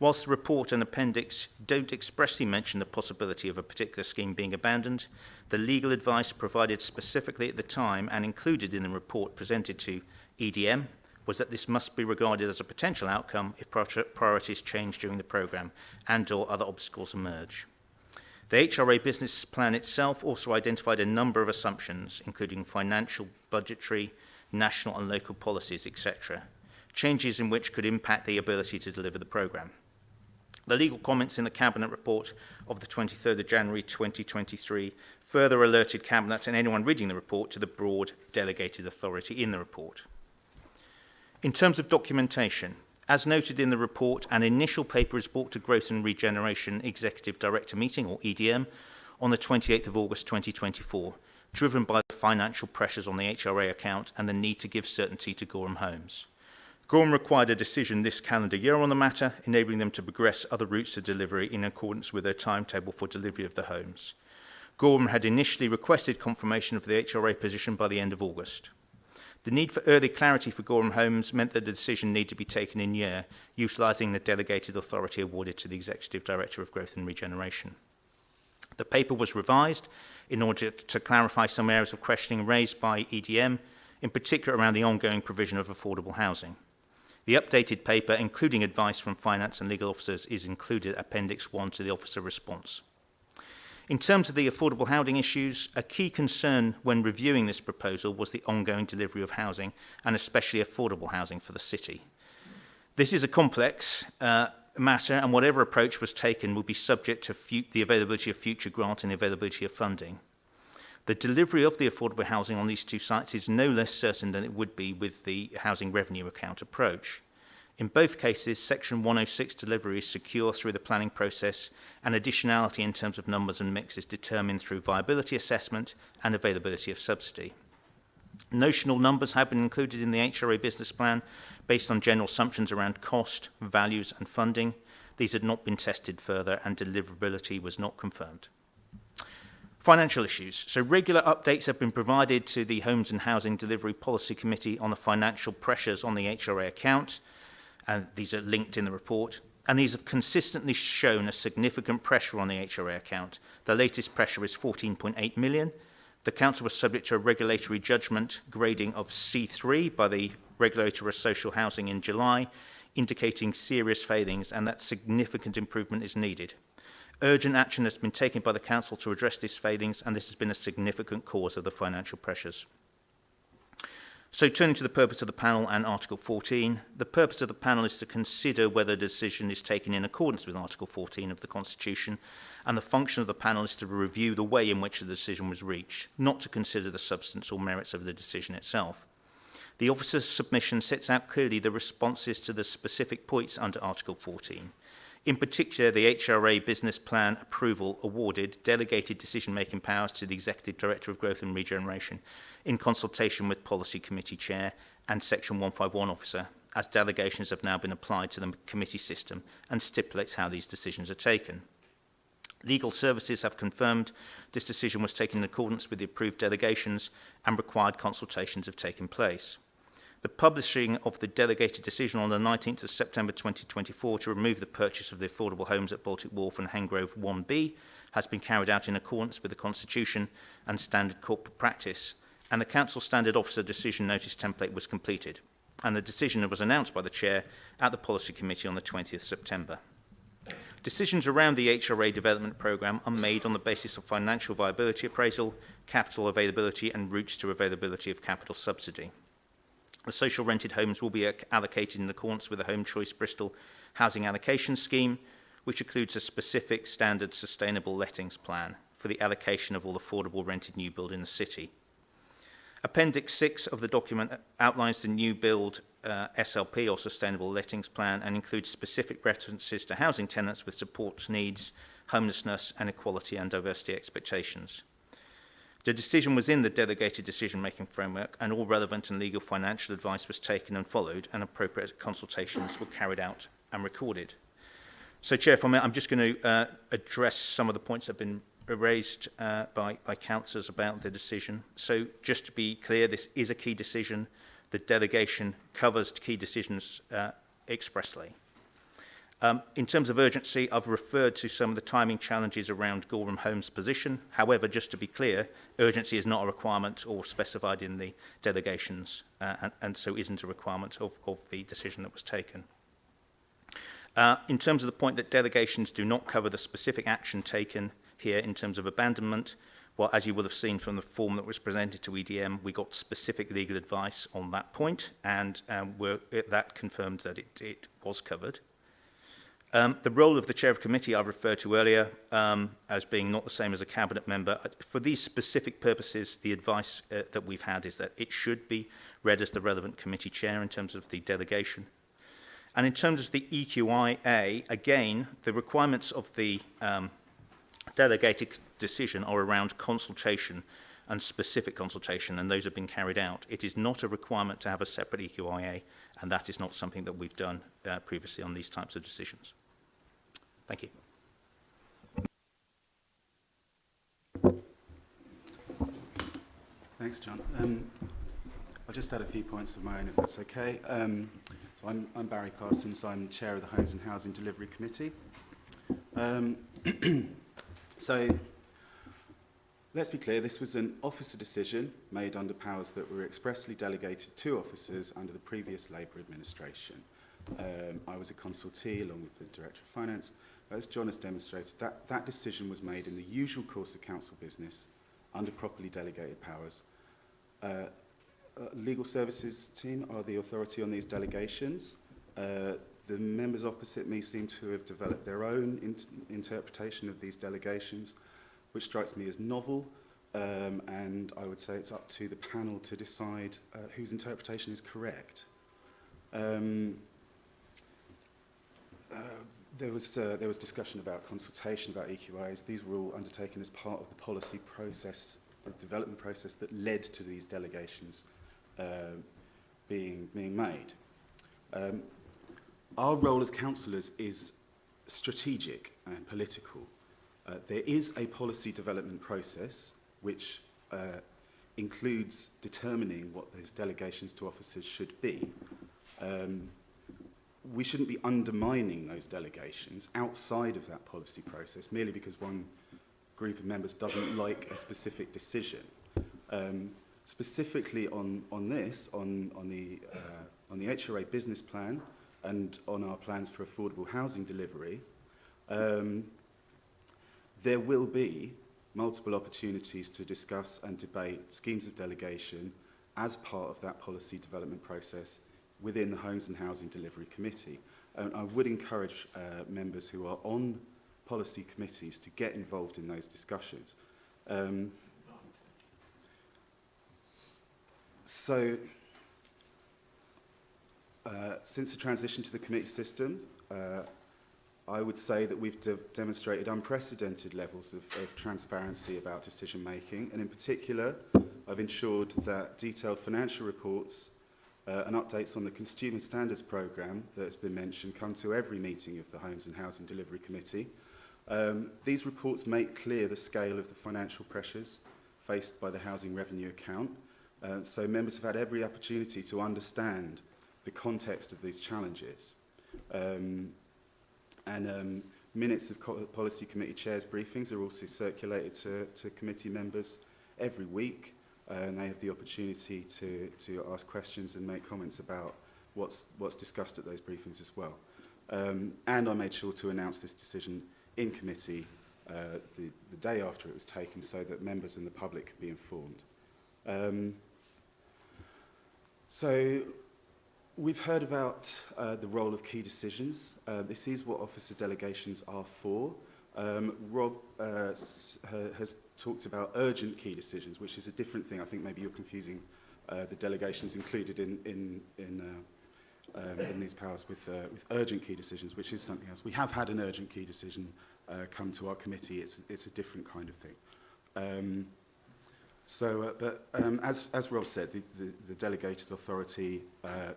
Whilst the report and appendix don't expressly mention the possibility of a particular scheme being abandoned, the legal advice provided specifically at the time and included in the report presented to EDM was that this must be regarded as a potential outcome if priorities change during the programme and or other obstacles emerge. The HRA business plan itself also identified a number of assumptions, including financial, budgetary, national and local policies, etc., changes in which could impact the ability to deliver the programme. The legal comments in the Cabinet report of the 23rd of January 2023 further alerted Cabinet and anyone reading the report to the broad delegated authority in the report. In terms of documentation, as noted in the report, an initial paper is brought to Growth and Regeneration Executive Director Meeting, or EDM, on the 28th of August 2024, driven by the financial pressures on the HRA account and the need to give certainty to Gorham Homes. Gorham required a decision this calendar year on the matter, enabling them to progress other routes to delivery in accordance with their timetable for delivery of the homes. Gorham had initially requested confirmation of the HRA position by the end of August. The need for early clarity for Gorham Homes meant that the decision needed to be taken in year, utilising the delegated authority awarded to the Executive Director of Growth and Regeneration. The paper was revised in order to clarify some areas of questioning raised by EDM, in particular around the ongoing provision of affordable housing. The updated paper, including advice from finance and legal officers, is included Appendix 1 to the officer response. In terms of the affordable housing issues, a key concern when reviewing this proposal was the ongoing delivery of housing, and especially affordable housing for the city. This is a complex matter, and whatever approach was taken will be subject to the availability of future grant and the availability of funding. The delivery of the affordable housing on these two sites is no less certain than it would be with the housing revenue account approach. In both cases, Section 106 delivery is secure through the planning process, and additionality in terms of numbers and mix is determined through viability assessment and availability of subsidy. Notional numbers have been included in the HRA business plan based on general assumptions around cost, values and funding. These had not been tested further and deliverability was not confirmed. Financial issues. So regular updates have been provided to the Homes and Housing Delivery Policy Committee on the financial pressures on the HRA account, and these are linked in the report, and these have consistently shown a significant pressure on the HRA account. The latest pressure is 14.8 million. The Council was subject to a regulatory judgment grading of C3 by the Regulator of Social Housing in July, indicating serious failings and that significant improvement is needed. Urgent action has been taken by the Council to address these failings, and this has been a significant cause of the financial pressures. So turning to the purpose of the panel and Article 14, the purpose of the panel is to consider whether a decision is taken in accordance with Article 14 of the Constitution, and the function of the panel is to review the way in which the decision was reached, not to consider the substance or merits of the decision itself. The officer's submission sets out clearly the responses to the specific points under Article 14. In particular, the HRA business plan approval awarded delegated decision-making powers to the Executive Director of Growth and Regeneration in consultation with Policy Committee Chair and Section 151 Officer, as delegations have now been applied to the committee system and stipulates how these decisions are taken. Legal services have confirmed this decision was taken in accordance with the approved delegations and required consultations have taken place. The publishing of the delegated decision on the 19th of September 2024 to remove the purchase of the affordable homes at Baltic Wharf and Hengrove 1B has been carried out in accordance with the Constitution and standard corporate practice, and the Council Standard Officer decision notice template was completed, and the decision was announced by the Chair at the Policy Committee on the 20th of September. Decisions around the HRA development programme are made on the basis of financial viability appraisal, capital availability and routes to availability of capital subsidy. The social rented homes will be allocated in accordance with the Home Choice Bristol Housing Allocation Scheme, which includes a specific standard sustainable lettings plan for the allocation of all affordable rented new build in the city. Appendix 6 of the document outlines the new build SLP or Sustainable Lettings Plan and includes specific references to housing tenants with support needs, homelessness and equality and diversity expectations. The decision was in the delegated decision-making framework and all relevant and legal financial advice was taken and followed and appropriate consultations were carried out and recorded. So, Chair, if I may, I'm just going to address some of the points that have been raised by councillors about the decision. So, just to be clear, this is a key decision. The delegation covers key decisions expressly. In terms of urgency, I've referred to some of the timing challenges around Gorham Homes' position. However, just to be clear, urgency is not a requirement or specified in the delegations, and so isn't a requirement of the decision that was taken. In terms of the point that delegations do not cover the specific action taken here in terms of abandonment, well, as you will have seen from the form that was presented to EDM, we got specific legal advice on that point, and that confirmed that it was covered. The role of the chair of committee I referred to earlier as being not the same as a cabinet member. For these specific purposes, the advice that we've had is that it should be read as the relevant committee chair in terms of the delegation. And in terms of the EQIA, again, the requirements of the delegated decision are around consultation and specific consultation, and those have been carried out. It is not a requirement to have a separate EQIA, and that is not something that we've done previously on these types of decisions. Thank you. Thanks, John. I'll just add a few points of my own, if that's okay. So I'm Barry Parsons. I'm chair of the Homes and Housing Delivery Committee. So let's be clear, this was an officer decision made under powers that were expressly delegated to officers under the previous Labour administration. I was a consultee along with the Director of Finance. As John has demonstrated, that decision was made in the usual course of council business under properly delegated powers. Legal services team are the authority on these delegations. The members opposite me seem to have developed their own interpretation of these delegations, which strikes me as novel, and I would say it's up to the panel to decide whose interpretation is correct. There was discussion about consultation about EQIs. These were all undertaken as part of the policy process, the development process that led to these delegations being made. Our role as councillors is strategic and political. There is a policy development process which includes determining what those delegations to officers should be. We shouldn't be undermining those delegations outside of that policy process merely because one group of members doesn't like a specific decision. Specifically on the HRA business plan and on our plans for affordable housing delivery, there will be multiple opportunities to discuss and debate schemes of delegation as part of that policy development process within the Homes and Housing Delivery Committee. I would encourage members who are on policy committees to get involved in those discussions. Since the transition to the committee system, I would say that we've demonstrated unprecedented levels of transparency about decision making, and in particular, I've ensured that detailed financial reports and updates on the Consumer Standards Programme that has been mentioned come to every meeting of the Homes and Housing Delivery Committee. These reports make clear the scale of the financial pressures faced by the housing revenue account, so members have had every opportunity to understand the context of these challenges. Minutes of policy committee chairs' briefings are also circulated to committee members every week, and they have the opportunity to ask questions and make comments about what's discussed at those briefings as well. And I made sure to announce this decision in committee the day after it was taken, so that members and the public could be informed. So we've heard about the role of key decisions. This is what officer delegations are for. Rob has talked about urgent key decisions, which is a different thing. I think maybe you're confusing the delegations included in these powers with urgent key decisions, which is something else. We have had an urgent key decision come to our committee. It's a different kind of thing. As Rob said, the delegated authority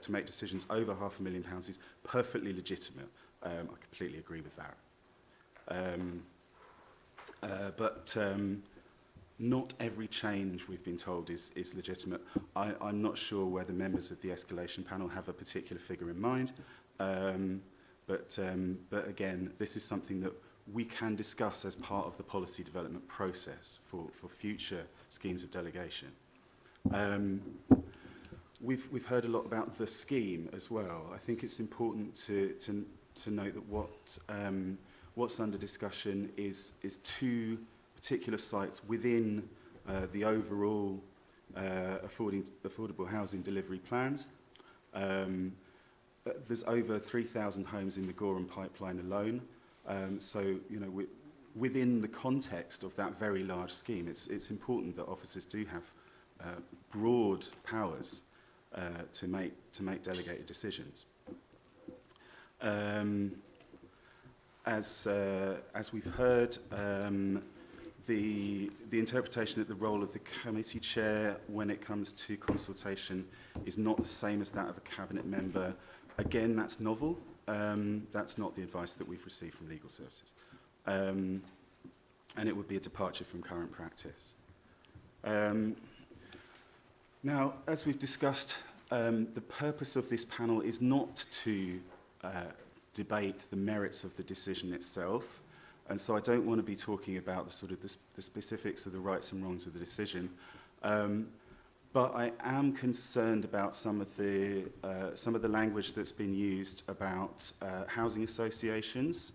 to make decisions over £500,000 is perfectly legitimate. I completely agree with that. Not every change, we've been told, is legitimate. I'm not sure whether members of the Escalation Panel have a particular figure in mind, but again, this is something that we can discuss as part of the policy development process for future schemes of delegation. We've heard a lot about the scheme as well. I think it's important to note that what's under discussion is two particular sites within the overall affordable housing delivery plans. There's over 3,000 homes in the Gorham pipeline alone. So, you know, within the context of that very large scheme, it's important that officers do have broad powers to make delegated decisions. As we've heard, the interpretation that the role of the committee chair when it comes to consultation is not the same as that of a cabinet member. Again, that's novel. That's not the advice that we've received from legal services. And it would be a departure from current practice. Now, as we've discussed, the purpose of this panel is not to debate the merits of the decision itself, and so I don't want to be talking about the specifics of the rights and wrongs of the decision. But I am concerned about some of the language that's been used about housing associations.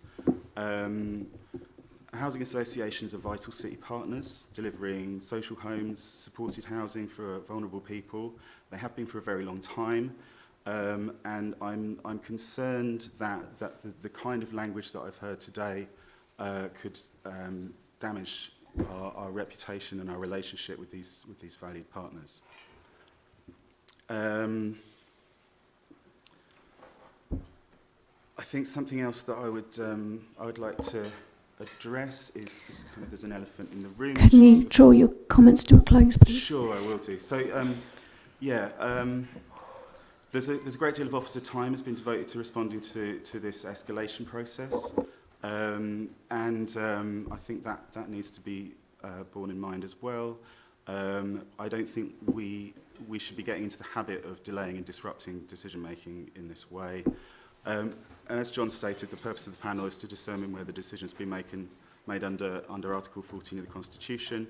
Housing associations are vital city partners, delivering social homes, supported housing for vulnerable people. They have been for a very long time, and I'm concerned that the kind of language that I've heard today could damage our reputation and our relationship with these valued partners. I think something else that I would like to address is kind of, there's an elephant in the room. Can you draw your comments to a close, please? Sure, I will do. So, there's a great deal of officer time has been devoted to responding to this escalation process. I think that needs to be borne in mind as well. I don't think we should be getting into the habit of delaying and disrupting decision making in this way. And as John stated, the purpose of the panel is to determine whether decisions be made under Article 14 of the Constitution.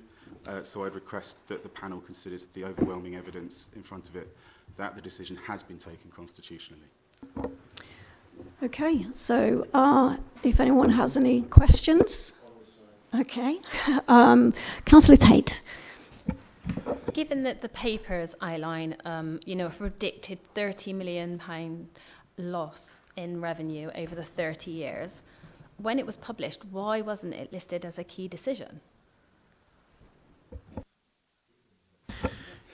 So I'd request that the panel considers the overwhelming evidence in front of it that the decision has been taken constitutionally. Okay, so if anyone has any questions. Okay. Councillor Tate. Given that the papers outline, a predicted £30 million loss in revenue over the 30 years, when it was published, why wasn't it listed as a key decision?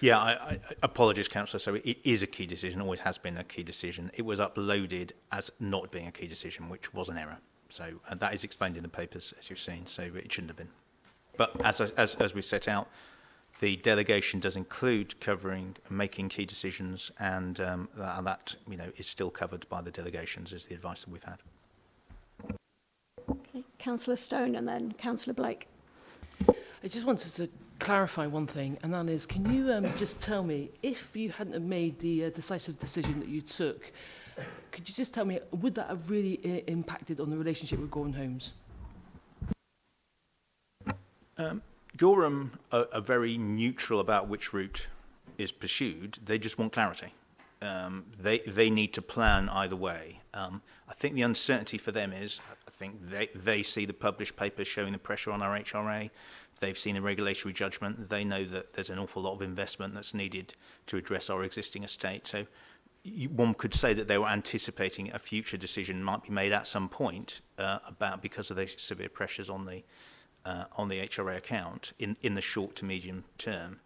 Yeah, I apologise, Councillor. So it is a key decision, always has been a key decision. It was uploaded as not being a key decision, which was an error. So that is explained in the papers, as you've seen, so it shouldn't have been. But as we set out, the delegation does include covering making key decisions, and that is still covered by the delegations, is the advice that we've had. Okay, Councillor Stone and then Councillor Blake. I just wanted to clarify one thing, and that is, can you just tell me, if you hadn't have made the decisive decision that you took, could you just tell me, would that have really impacted on the relationship with Gordon Holmes? Gorham are very neutral about which route is pursued. They just want clarity. They need to plan either way. I think the uncertainty for them is, I think they see the published papers showing the pressure on our HRA. They've seen a regulatory judgment. They know that there's an awful lot of investment that's needed to address our existing estate. So one could say that they were anticipating a future decision might be made at some point because of the severe pressures on the HRA account in the short to medium term.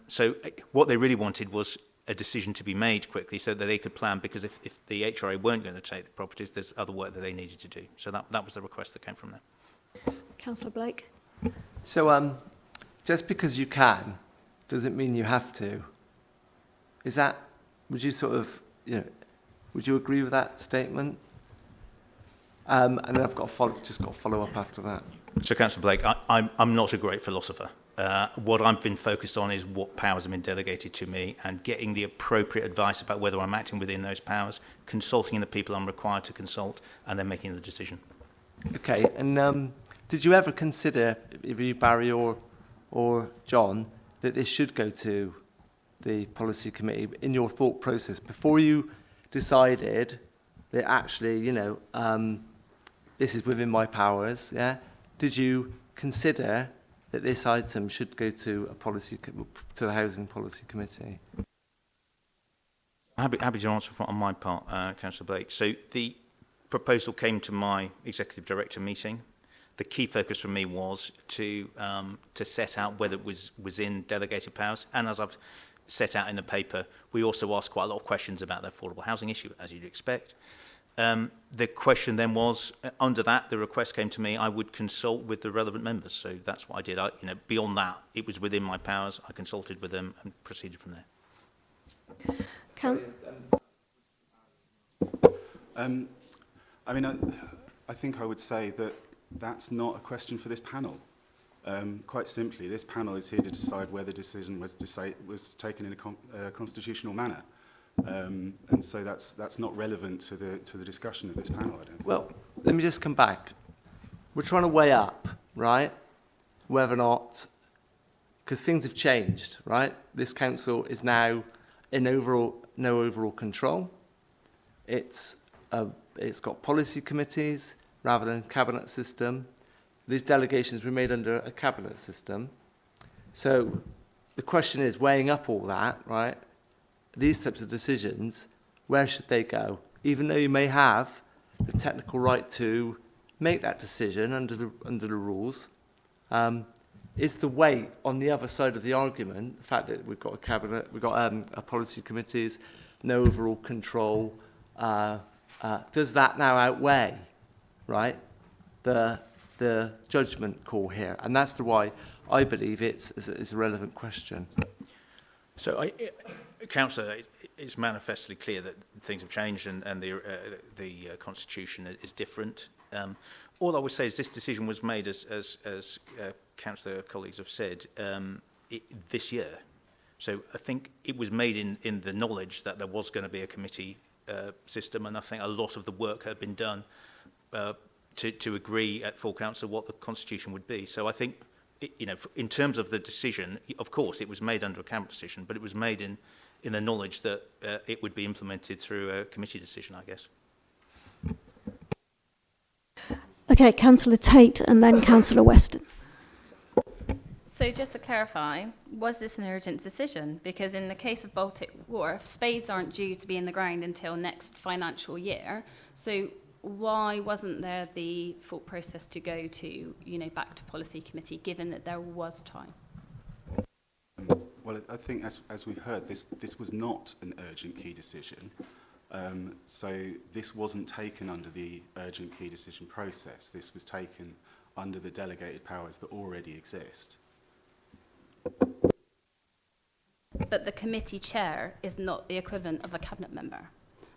So what they really wanted was a decision to be made quickly so that they could plan, because if the HRA weren't going to take the properties, there's other work that they needed to do. So that was the request that came from them. Councillor Blake. So just because you can doesn't mean you have to. Would you sort of, would you agree with that statement? And then I've got to follow up after that. So, Councillor Blake, I'm not a great philosopher. What I've been focused on is what powers have been delegated to me and getting the appropriate advice about whether I'm acting within those powers, consulting the people I'm required to consult, and then making the decision. Okay, and did you ever consider, either you, Barry or John, that this should go to the policy committee in your thought process before you decided that actually, this is within my powers, yeah? Did you consider that this item should go to to the Housing Policy Committee? Happy to answer on my part, Councillor Blake. So the proposal came to my executive director meeting. The key focus for me was to set out whether it was in delegated powers, and as I've set out in the paper, we also asked quite a lot of questions about the affordable housing issue, as you'd expect. The question then was, under that, the request came to me, I would consult with the relevant members. So that's what I did. Beyond that, it was within my powers. I consulted with them and proceeded from there. I think I would say that that's not a question for this panel. Quite simply, this panel is here to decide whether the decision was taken in a constitutional manner. And so that's not relevant to the discussion of this panel, I don't think. Well, let me just come back. We're trying to weigh up, right, whether or not, because things have changed, right? This council is now in no overall control. It's got policy committees rather than a cabinet system. These delegations were made under a cabinet system. So the question is, weighing up all that, right? These types of decisions, where should they go? Even though you may have the technical right to make that decision under the rules, is the weight on the other side of the argument, the fact that we've got a cabinet, we've got a policy committees, no overall control, does that now outweigh, right, the judgment call here? And that's why I believe it's a relevant question. So, Councillor, it's manifestly clear that things have changed and the constitution is different. All I would say is this decision was made, as Councillor colleagues have said, this year. So I think it was made in the knowledge that there was going to be a committee system, and I think a lot of the work had been done to agree at full council what the constitution would be. So I think, in terms of the decision, of course, it was made under a cabinet decision, but it was made in the knowledge that it would be implemented through a committee decision, I guess. Okay, Councillor Tate and then Councillor Weston. So just to clarify, was this an urgent decision? Because in the case of Baltic Wharf, spades aren't due to be in the ground until next financial year. So why wasn't there the thought process to go to, back to policy committee, given that there was time? Well, I think as we've heard, this was not an urgent key decision. So this wasn't taken under the urgent key decision process. This was taken under the delegated powers that already exist. But the committee chair is not the equivalent of a cabinet member.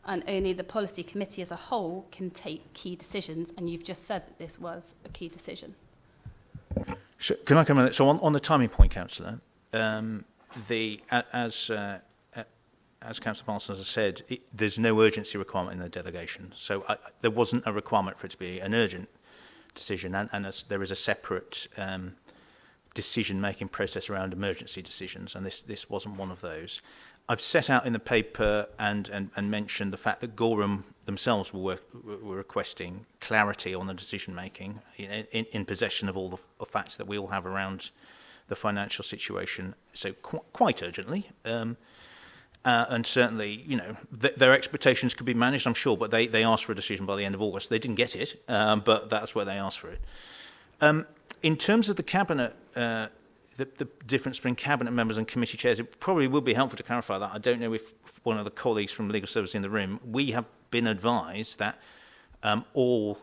And only the policy committee as a whole can take key decisions. And you've just said that this was a key decision. So can I come in? So on the timing point, Councillor, as Councillor Parsons has said, there's no urgency requirement in the delegation. So there wasn't a requirement for it to be an urgent decision, and there is a separate decision-making process around emergency decisions, and this wasn't one of those. I've set out in the paper and mentioned the fact that Gorham themselves were requesting clarity on the decision-making in possession of all the facts that we all have around the financial situation, so quite urgently. And certainly, their expectations could be managed, I'm sure, but they asked for a decision by the end of August. They didn't get it, but that's where they asked for it. In terms of the cabinet, the difference between cabinet members and committee chairs, it probably would be helpful to clarify that. I don't know if one of the colleagues from legal service in the room, we have been advised that all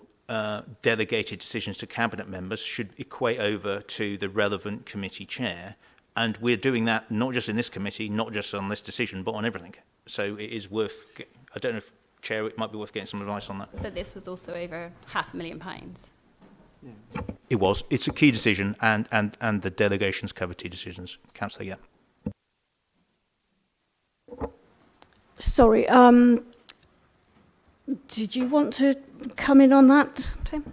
delegated decisions to cabinet members should equate over to the relevant committee chair. And we're doing that not just in this committee, not just on this decision, but on everything. So it is worth, I don't know if, Chair, it might be worth getting some advice on that. But this was also over £500,000. Yeah. It was. It's a key decision, and the delegations cover key decisions. Councillor, yeah. Sorry, did you want to come in on that, Tim?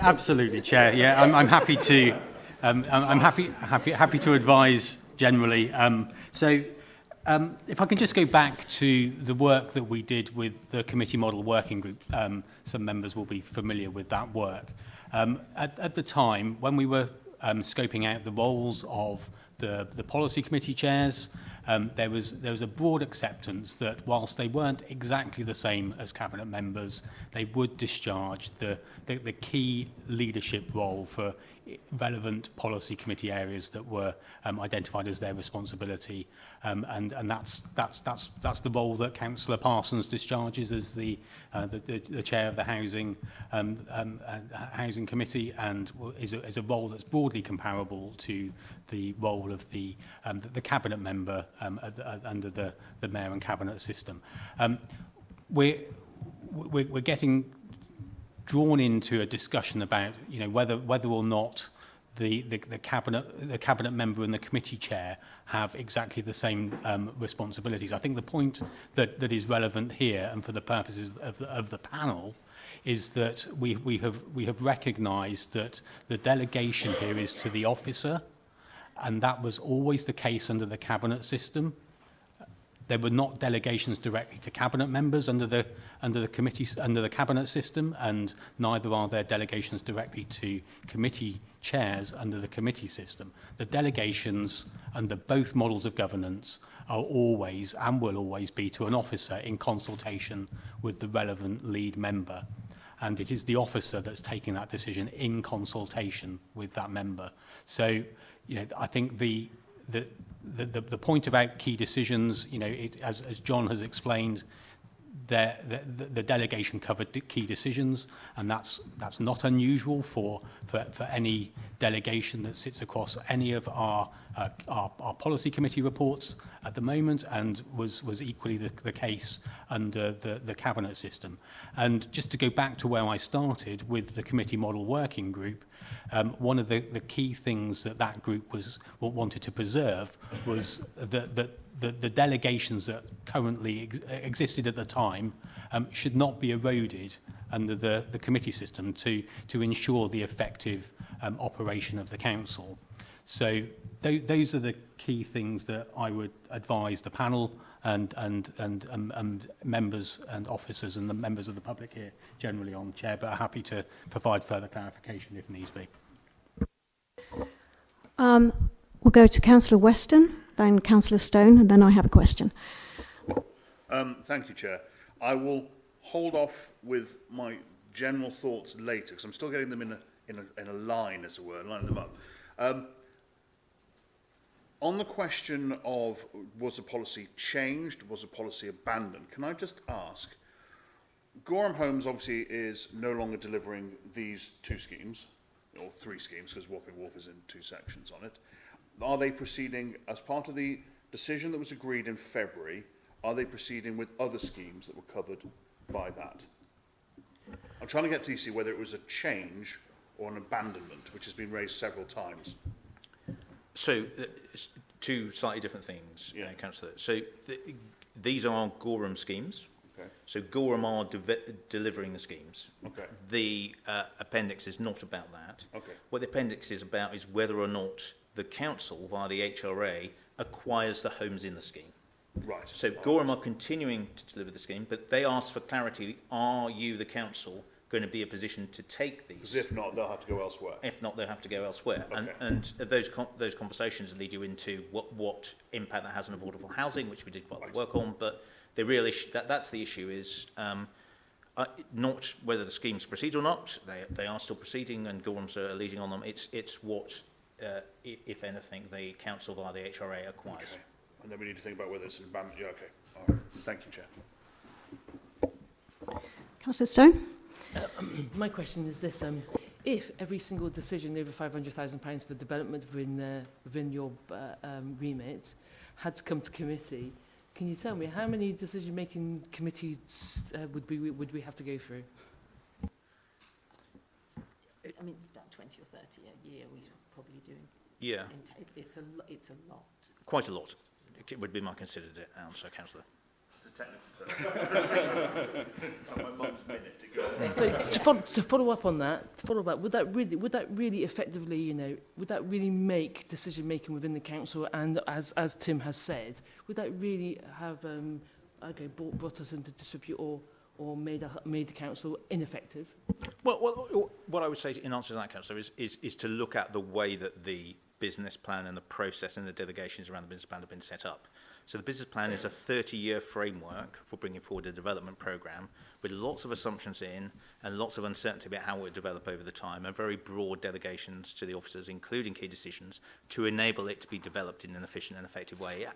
Absolutely, Chair. Yeah, I'm happy to. I'm happy to advise generally. If I can just go back to the work that we did with the committee model working group, some members will be familiar with that work. At the time, when we were scoping out the roles of the policy committee chairs, there was a broad acceptance that whilst they weren't exactly the same as cabinet members, they would discharge the key leadership role for relevant policy committee areas that were identified as their responsibility, and that's the role that Councillor Parsons discharges as the chair of the housing committee, and is a role that's broadly comparable to the role of the cabinet member under the mayor and cabinet system. We're getting drawn into a discussion about whether or not the cabinet member and the committee chair have exactly the same responsibilities. I think the point that is relevant here, and for the purposes of the panel, is that we have recognised that the delegation here is to the officer, and that was always the case under the cabinet system. There were not delegations directly to cabinet members under the cabinet system, and neither are there delegations directly to committee chairs under the committee system. The delegations under both models of governance are always and will always be to an officer in consultation with the relevant lead member. And it is the officer that's taking that decision in consultation with that member. So, I think the point about key decisions, as John has explained, the delegation covered key decisions, and that's not unusual for any delegation that sits across any of our policy committee reports at the moment, and was equally the case under the cabinet system. And just to go back to where I started with the committee model working group, one of the key things that group wanted to preserve was the delegations that currently existed at the time should not be eroded under the committee system to ensure the effective operation of the council. So those are the key things that I would advise the panel members and officers and the members of the public here generally on, Chair, but are happy to provide further clarification if needs be. We'll go to Councillor Weston, then Councillor Stone, and then I have a question. Thank you, Chair. I will hold off with my general thoughts later, because I'm still getting them in a line, as it were, lining them up. On the question of was the policy changed, was the policy abandoned, can I just ask, Gorham Homes obviously is no longer delivering these two schemes, or three schemes, because Wathing Wharf is in two sections on it. Are they proceeding, as part of the decision that was agreed in February, are they proceeding with other schemes that were covered by that? I'm trying to get to see whether it was a change or an abandonment, which has been raised several times. So, it's two slightly different things, Councillor. So, these are Gorham schemes. Okay. So, Gorham are delivering the schemes. Okay. The appendix is not about that. Okay. What the appendix is about is whether or not the council, via the HRA, acquires the homes in the scheme. Right. So, Gorham are continuing to deliver the scheme, but they ask for clarity, are you, the council, going to be a position to take these? Because if not, they'll have to go elsewhere. If not, they'll have to go elsewhere. Okay. And those conversations lead you into what impact that has on affordable housing, which we did quite a lot of work on. But the real issue, that's the issue, is not whether the schemes proceed or not. They are still proceeding, and Gorham's are leading on them. It's what, if anything, the council via the HRA acquires. Okay. And then we need to think about whether it's an abandonment. Yeah, okay. All right. Thank you, Chair. Councillor Stone? My question is this: if every single decision over £500,000 for development within your remit had to come to committee, can you tell me how many decision-making committees would we have to go through? I mean, it's about 20 or 30 a year we're probably doing. Yeah. It's a lot. Quite a lot. It would be my considered answer, Councillor. It's a technical term. It's on my mum's minute. To follow up on that, would that really effectively, would that really make decision making within the council, and as Tim has said, would that really have brought us into disrepute or made the council ineffective? Well, what I would say in answer to that, Councillor, is to look at the way that the business plan and the process and the delegations around the business plan have been set up. So the business plan is a 30-year framework for bringing forward a development programme with lots of assumptions in and lots of uncertainty about how it would develop over the time, and very broad delegations to the officers, including key decisions, to enable it to be developed in an efficient and effective way.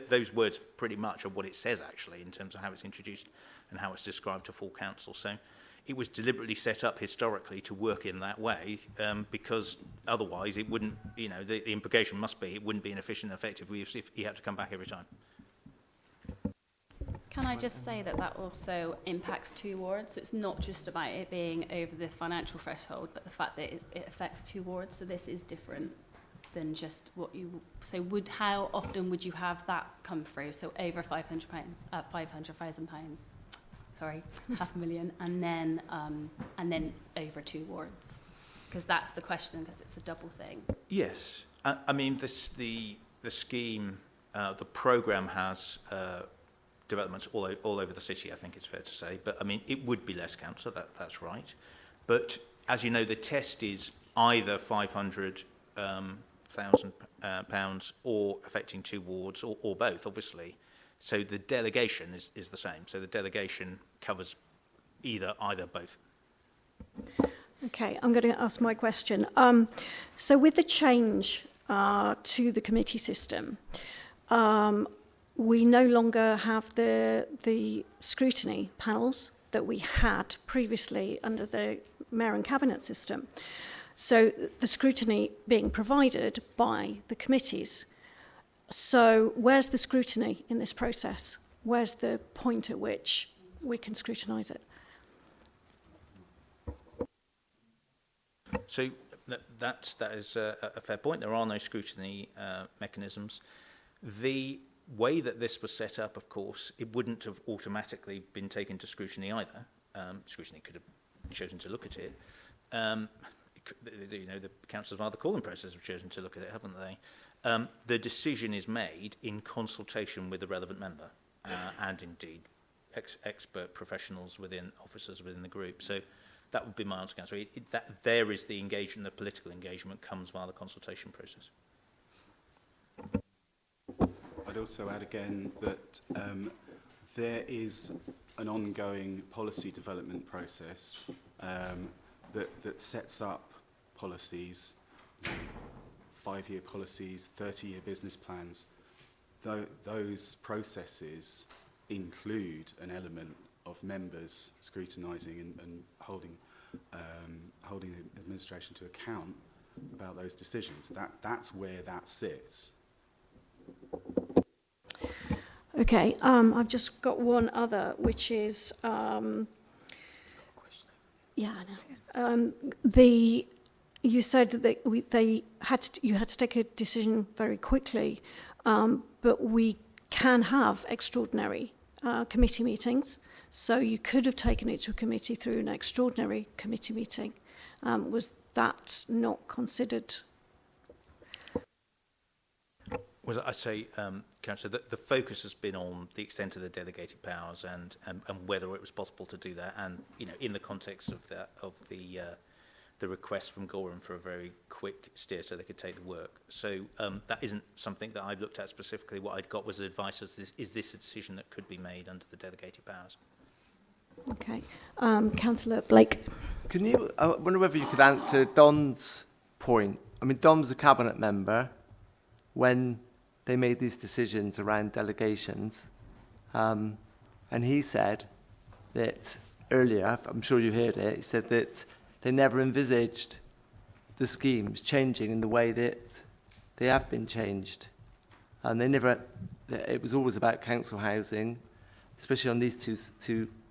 Those words pretty much are what it says, actually, in terms of how it's introduced and how it's described to full council. So it was deliberately set up historically to work in that way, because otherwise it wouldn't, the implication must be it wouldn't be an efficient and effective if you had to come back every time. Can I just say that also impacts two wards? So it's not just about it being over the financial threshold, but the fact that it affects two wards. So this is different than just what you. So how often would you have that come through? So over £500,000. Sorry, £500,000, and then over two wards, because that's the question, because it's a double thing. Yes, I mean the scheme, the programme has developments all over the city. I think it's fair to say, but I mean it would be less, Councillor. That's right, but as you know, the test is either £500,000 or affecting two wards, or both, obviously. So the delegation is the same. So the delegation covers either both. Okay, I'm going to ask my question. So with the change to the committee system, we no longer have the scrutiny panels that we had previously under the Mayor and Cabinet system. So the scrutiny being provided by the committees. So where's the scrutiny in this process? Where's the point at which we can scrutinise it? So that is a fair point. There are no scrutiny mechanisms. The way that this was set up, of course, it wouldn't have automatically been taken to scrutiny either. Scrutiny could have chosen to look at it. The councillors via the calling process have chosen to look at it, haven't they? The decision is made in consultation with the relevant member. and indeed expert professionals within officers within the group. So that would be my answer, Councillor. That there is the engagement, the political engagement comes via the consultation process. I'd also add again that there is an ongoing policy development process that sets up policies, 5-year policies, 30-year business plans. Those processes include an element of members scrutinising and holding the administration to account about those decisions. That's where that sits. Okay, I've just got one other, which is, you said that you had to take a decision very quickly, but we can have extraordinary committee meetings. So you could have taken it to a committee through an extraordinary committee meeting. Was that not considered? Was I say, Councillor, the focus has been on the extent of the delegated powers and whether it was possible to do that, and in the context of the request from Gorham for a very quick steer so they could take the work. So that isn't something that I looked at specifically. What I'd got was advice as is this a decision that could be made under the delegated powers? Okay, Councillor Blake. Can you? I wonder whether you could answer Don's point. I mean, Don was a cabinet member when they made these decisions around delegations, and he said that earlier, I'm sure you heard it, he said that they never envisaged the schemes changing in the way that they have been changed. And it was always about council housing, especially on these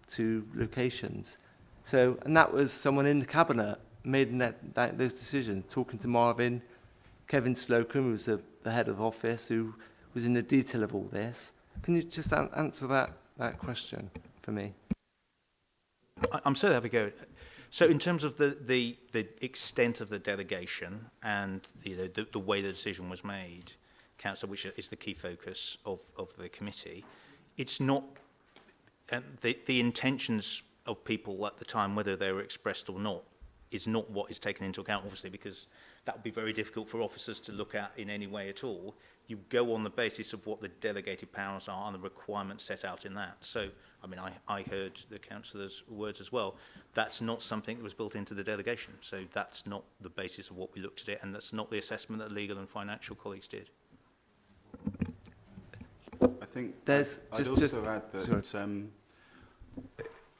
two locations. So, and that was someone in the cabinet making those decisions, talking to Marvin, Kevin Slocum, who was the head of office, who was in the detail of all this. Can you just answer that question for me? I'm sorry to have a go. So in terms of the extent of the delegation and the way the decision was made, Councillor, which is the key focus of the committee, it's not the intentions of people at the time, whether they were expressed or not, is not what is taken into account, obviously, because that would be very difficult for officers to look at in any way at all. You go on the basis of what the delegated powers are and the requirements set out in that. So, I mean, I heard the councillor's words as well. That's not something that was built into the delegation. So that's not the basis of what we looked at it, and that's not the assessment that legal and financial colleagues did. I think I'd also add that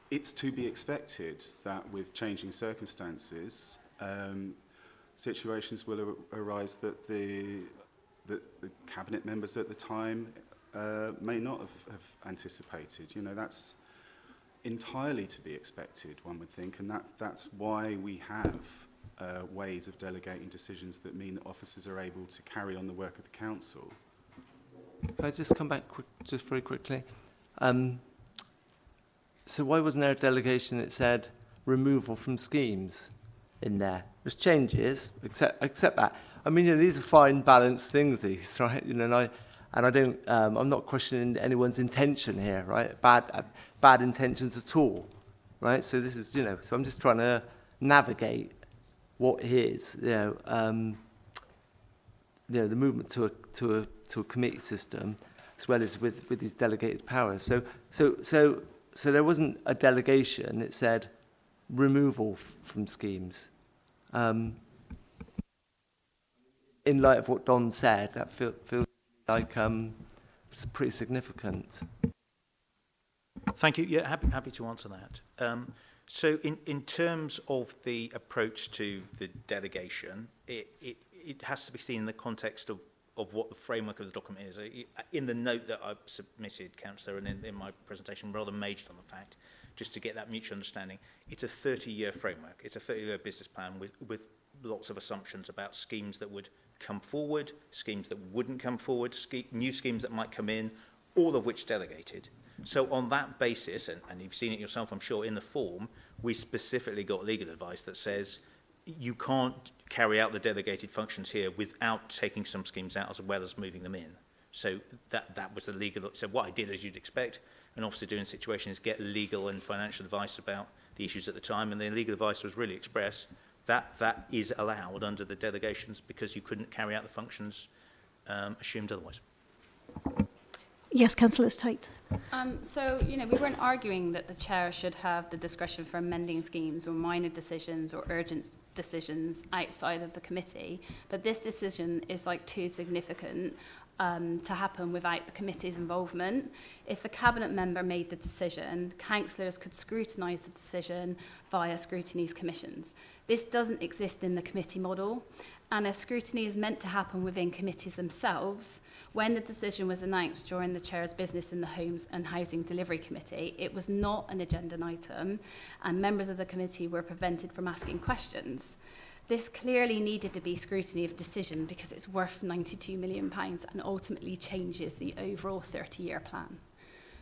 it's to be expected that with changing circumstances, situations will arise that the cabinet members at the time may not have anticipated. That's entirely to be expected, one would think, and that's why we have ways of delegating decisions that mean that officers are able to carry on the work of the council. Can I just come back just very quickly? So why wasn't there a delegation that said removal from schemes in there? There's changes, accept that. I mean, these are fine, balanced things, these, right? And I don't. I'm not questioning anyone's intention here, right? Bad intentions at all, right? So this is, So I'm just trying to navigate what is, the movement to a committee system, as well as with these delegated powers. So there wasn't a delegation that said removal from schemes. In light of what Don said, that feels like it's pretty significant. Thank you. Yeah, happy to answer that. So in terms of the approach to the delegation, it has to be seen in the context of what the framework of the document is. In the note that I've submitted, Councillor, and in my presentation, rather majored on the fact, just to get that mutual understanding, it's a 30-year framework. It's a 30-year business plan with lots of assumptions about schemes that would come forward, schemes that wouldn't come forward, new schemes that might come in, all of which delegated. So on that basis, and you've seen it yourself, I'm sure, in the form, we specifically got legal advice that says you can't carry out the delegated functions here without taking some schemes out as well as moving them in. So that was the legal. So what I did, as you'd expect, an officer doing a situation is get legal and financial advice about the issues at the time, and the legal advice was really express that is allowed under the delegations because you couldn't carry out the functions assumed otherwise. Yes, Councillor Tate. So, we weren't arguing that the chair should have the discretion for amending schemes or minor decisions or urgent decisions outside of the committee, but this decision is too significant to happen without the committee's involvement. If a cabinet member made the decision, councillors could scrutinise the decision via scrutiny commissions. This doesn't exist in the committee model, and as scrutiny is meant to happen within committees themselves, when the decision was announced during the chair's business in the Homes and Housing Delivery Committee, it was not an agenda item, and members of the committee were prevented from asking questions. This clearly needed to be scrutiny of decision because it's worth £92 million and ultimately changes the overall 30-year plan.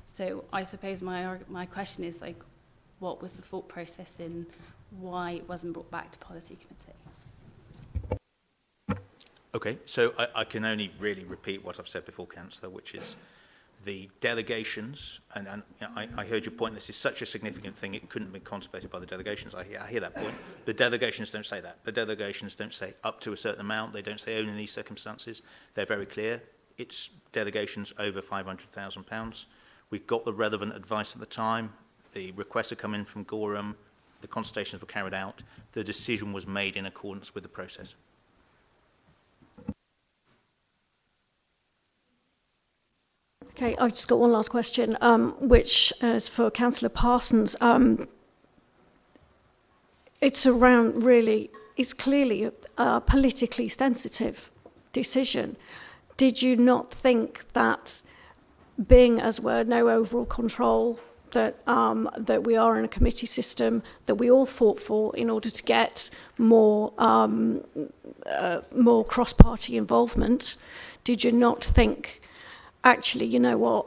So I suppose my question is, what was the thought process in why it wasn't brought back to policy committee? Okay, so I can only really repeat what I've said before, Councillor, which is the delegations, and I heard your point, this is such a significant thing, it couldn't be contemplated by the delegations. I hear that point. The delegations don't say that. The delegations don't say up to a certain amount. They don't say only in these circumstances. They're very clear. It's delegations over £500,000. We got the relevant advice at the time. The requests had come in from Gorham. The consultations were carried out. The decision was made in accordance with the process. Okay, I've just got one last question, which is for Councillor Parsons. It's clearly a politically sensitive decision. Did you not think that being, as were, no overall control, that we are in a committee system that we all fought for in order to get more cross-party involvement, did you not think, actually, you know what,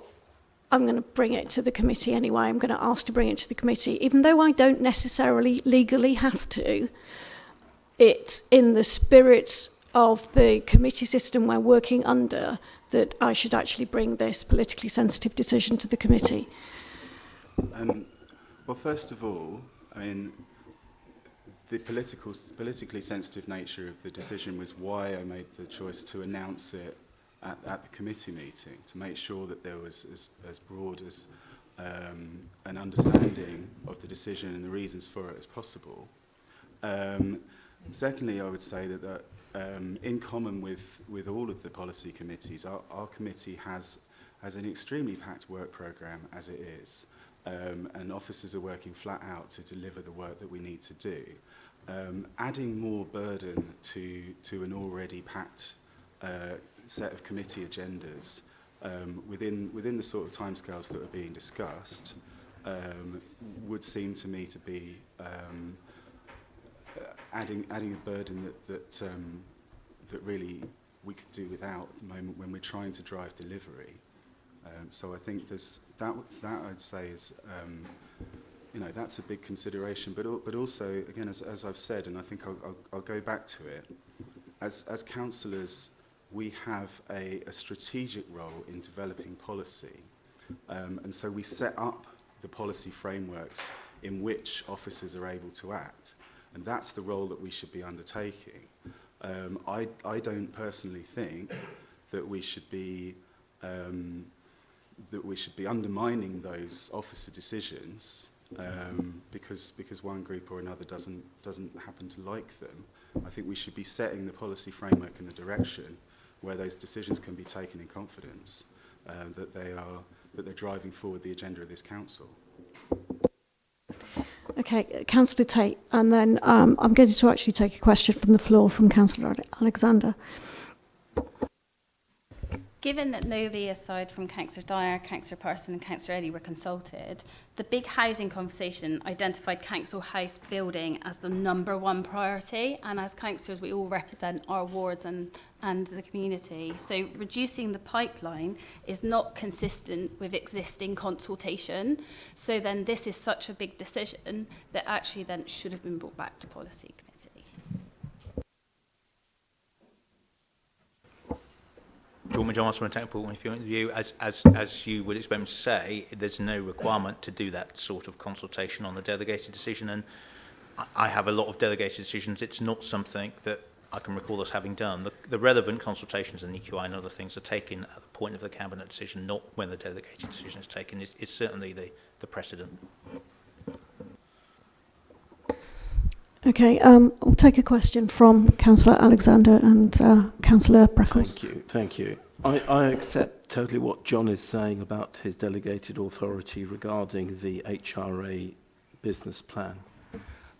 I'm going to bring it to the committee anyway, I'm going to ask to bring it to the committee, even though I don't necessarily legally have to, it's in the spirit of the committee system we're working under that I should actually bring this politically sensitive decision to the committee? Well, first of all, I mean, the politically sensitive nature of the decision was why I made the choice to announce it at the committee meeting, to make sure that there was as broad as an understanding of the decision and the reasons for it as possible. Secondly, I would say that in common with all of the policy committees, our committee has an extremely packed work programme as it is, and officers are working flat out to deliver the work that we need to do. Adding more burden to an already packed set of committee agendas within the sort of timescales that are being discussed would seem to me to be adding a burden that really we could do without at the moment when we're trying to drive delivery. So I think there's that I'd say is that's a big consideration, but also again as I've said, and I think I'll go back to it, as councillors we have a strategic role in developing policy, and so we set up the policy frameworks in which officers are able to act, and that's the role that we should be undertaking. I don't personally think that we should be undermining those officer decisions because one group or another doesn't happen to like them. I think we should be setting the policy framework in the direction where those decisions can be taken in confidence, that they're driving forward the agenda of this council. Okay, Councillor Tate, and then I'm going to actually take a question from the floor from Councillor Alexander. Given that nobody aside from Councillor Dyer, Councillor Parson and Councillor Eddy were consulted, the big housing conversation identified council house building as the #1 priority, and as councillors we all represent our wards and the community. So reducing the pipeline is not consistent with existing consultation. So then this is such a big decision that actually then should have been brought back to policy committee. you want me to answer from a technical point of view? As you would expect me to say, there's no requirement to do that sort of consultation on the delegated decision, and I have a lot of delegated decisions. It's not something that I can recall us having done. The relevant consultations and EQI and other things are taken at the point of the Cabinet decision, not when the delegated decision is taken. It's certainly the precedent. Okay, we'll take a question from Councillor Alexander and Councillor Breckles. Thank you. I accept totally what John is saying about his delegated authority regarding the HRA business plan.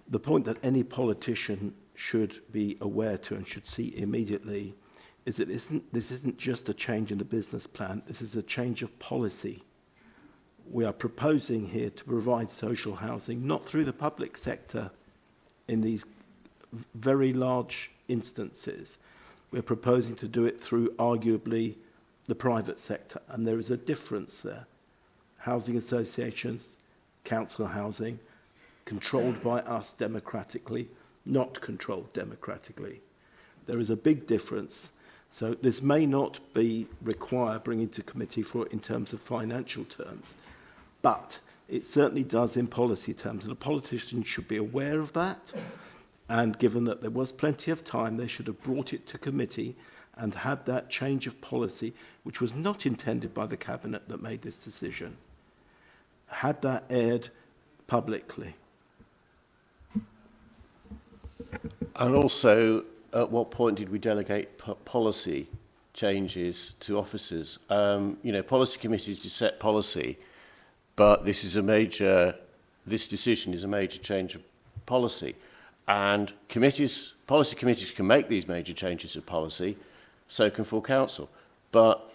The point that any politician should be aware to and should see immediately is that this isn't just a change in the business plan, this is a change of policy. We are proposing here to provide social housing, not through the public sector in these very large instances. We're proposing to do it through arguably the private sector, and there is a difference there. Housing associations, council housing, controlled by us democratically, not controlled democratically. There is a big difference. So this may not be required bringing to committee for in terms of financial terms, but it certainly does in policy terms, and the politicians should be aware of that. And given that there was plenty of time, they should have brought it to committee and had that change of policy, which was not intended by the Cabinet that made this decision, had that aired publicly. And also, at what point did we delegate policy changes to officers? Policy committees to set policy, but this decision is a major change of policy. And policy committees can make these major changes of policy, so can full council. But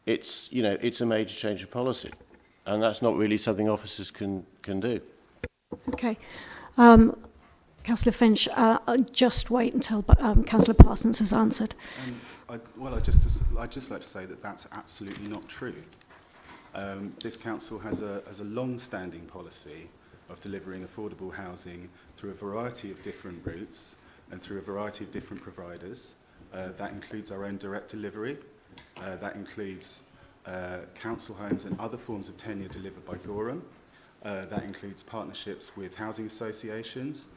it's a major change of policy, and that's not really something officers can do. Okay. Councillor Finch, just wait until Councillor Parsons has answered. I'd just like to say that that's absolutely not true. This council has a long-standing policy of delivering affordable housing through a variety of different routes and through a variety of different providers. That includes our own direct delivery. That includes council homes and other forms of tenure delivered by Gorham. That includes partnerships with housing associations.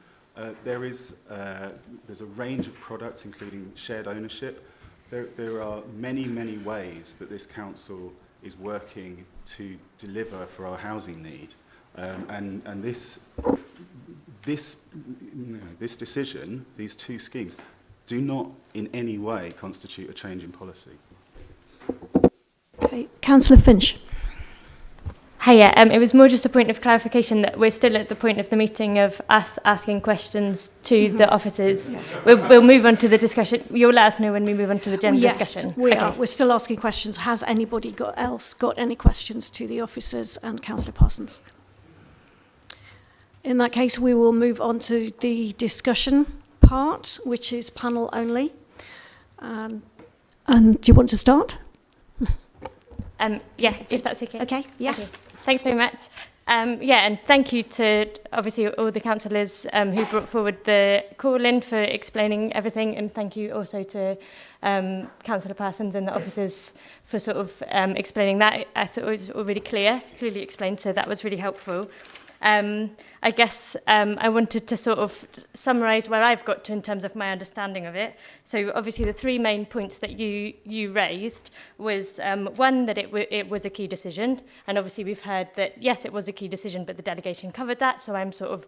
There's a range of products, including shared ownership. There are many, many ways that this council is working to deliver for our housing need. And this decision, these two schemes, do not in any way constitute a change in policy. Okay, Councillor Finch. Hiya, it was more just a point of clarification that we're still at the point of the meeting of us asking questions to the officers. Yeah. We'll move on to the discussion. You'll let us know when we move on to the general discussion. Yes, we are. We're still asking questions. Has anybody else got any questions to the officers and Councillor Parsons? In that case, we will move on to the discussion part, which is panel only. And do you want to start? Yes, if that's okay. Okay, yes. Okay. Thanks very much. And thank you to, obviously, all the councillors who brought forward the call-in for explaining everything, and thank you also to Councillor Parsons and the officers for sort of explaining that. I thought it was all really clearly explained, so that was really helpful. I guess I wanted to sort of summarise where I've got to in terms of my understanding of it. So obviously the three main points that you raised was one, that it was a key decision, and obviously we've heard that yes, it was a key decision, but the delegation covered that, so I'm sort of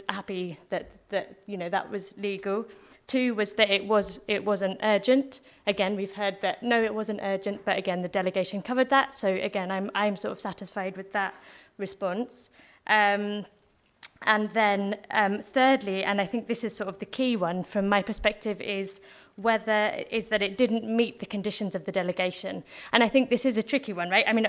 happy that that was legal. Two was that it wasn't urgent. Again, we've heard that no, it wasn't urgent, but again the delegation covered that, so again I'm sort of satisfied with that response. And then thirdly, and I think this is sort of the key one from my perspective, is that it didn't meet the conditions of the delegation. And I think this is a tricky one, right? I mean,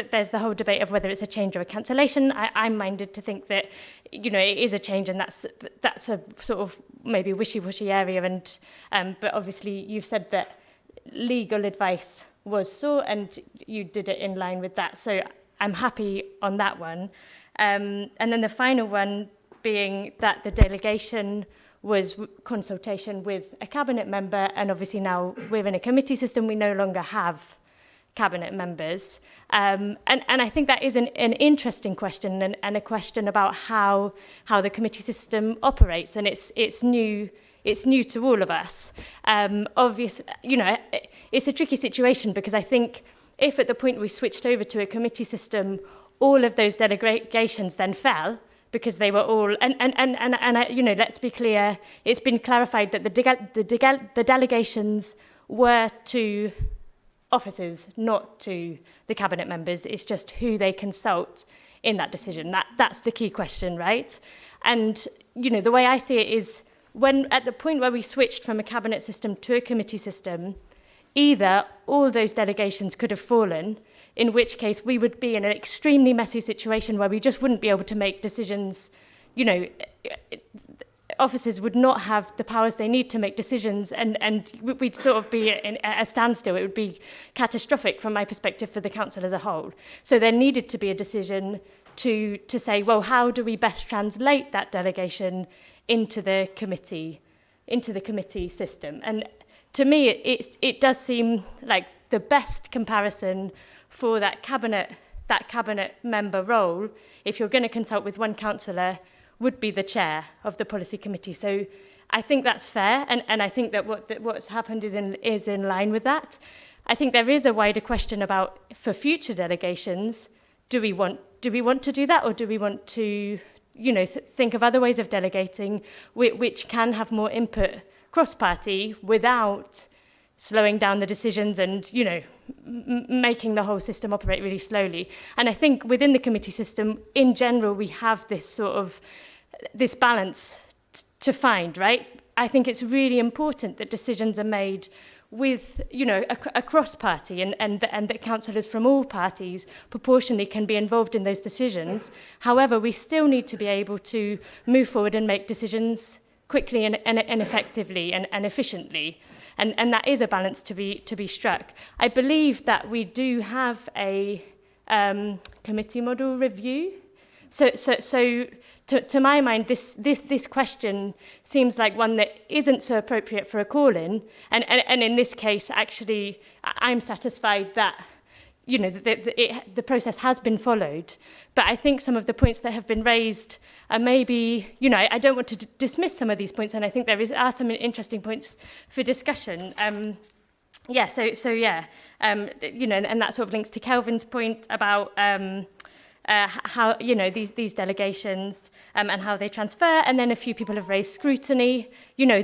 there's the whole debate of whether it's a change or a cancellation. I'm minded to think that, it is a change, and that's a sort of maybe wishy-washy area. And but obviously you've said that legal advice was sought, and you did it in line with that. So I'm happy on that one. And then the final one being that the delegation was consultation with a cabinet member, and obviously now we're in a committee system, we no longer have cabinet members. And I think that is an interesting question, and a question about how the committee system operates, and it's new to all of us. Obviously, you know, it's a tricky situation, because I think if at the point we switched over to a committee system, all of those delegations then fell, because they were all, and you know, let's be clear, it's been clarified that the delegations were to officers, not to the cabinet members. It's just who they consult in that decision. That's the key question, right? And, you know, the way I see it is, when at the point where we switched from a cabinet system to a committee system, either all those delegations could have fallen, in which case we would be in an extremely messy situation where we just wouldn't be able to make decisions. You know, officers would not have the powers they need to make decisions, and we'd sort of be at a standstill. It would be catastrophic from my perspective for the council as a whole. So there needed to be a decision to say, well, how do we best translate that delegation into the committee system? And to me, it does seem like the best comparison for that cabinet member role, if you're going to consult with one councillor, would be the chair of the policy committee. So I think that's fair, and I think that what's happened is in line with that. I think there is a wider question about, for future delegations, do we want to do that, or do we want to, you know, think of other ways of delegating which can have more input cross-party without slowing down the decisions and, you know, making the whole system operate really slowly. And I think within the committee system, in general, we have this balance to find, right? I think it's really important that decisions are made with, you know, across party, and that councillors from all parties proportionally can be involved in those decisions. However, we still need to be able to move forward and make decisions quickly and effectively and efficiently. And that is a balance to be struck. I believe that we do have a committee model review. So to my mind, this question seems like one that isn't so appropriate for a call-in. And in this case, actually, I'm satisfied that, you know, the process has been followed. But I think some of the points that have been raised are maybe, you know, I don't want to dismiss some of these points, and I think there are some interesting points for discussion. You know, and that sort of links to Kelvin's point about how, you know, these delegations and how they transfer, and then a few people have raised scrutiny. You know,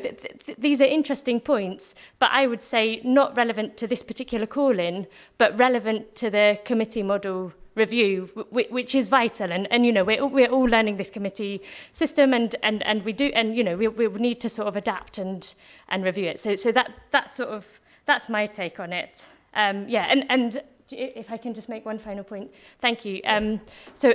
these are interesting points, but I would say not relevant to this particular call-in, but relevant to the committee model review, which is vital. And you know, we're all learning this committee system, and we do, and you know, we need to sort of adapt and review it. So that's my take on it. And if I can just make one final point. Thank you. So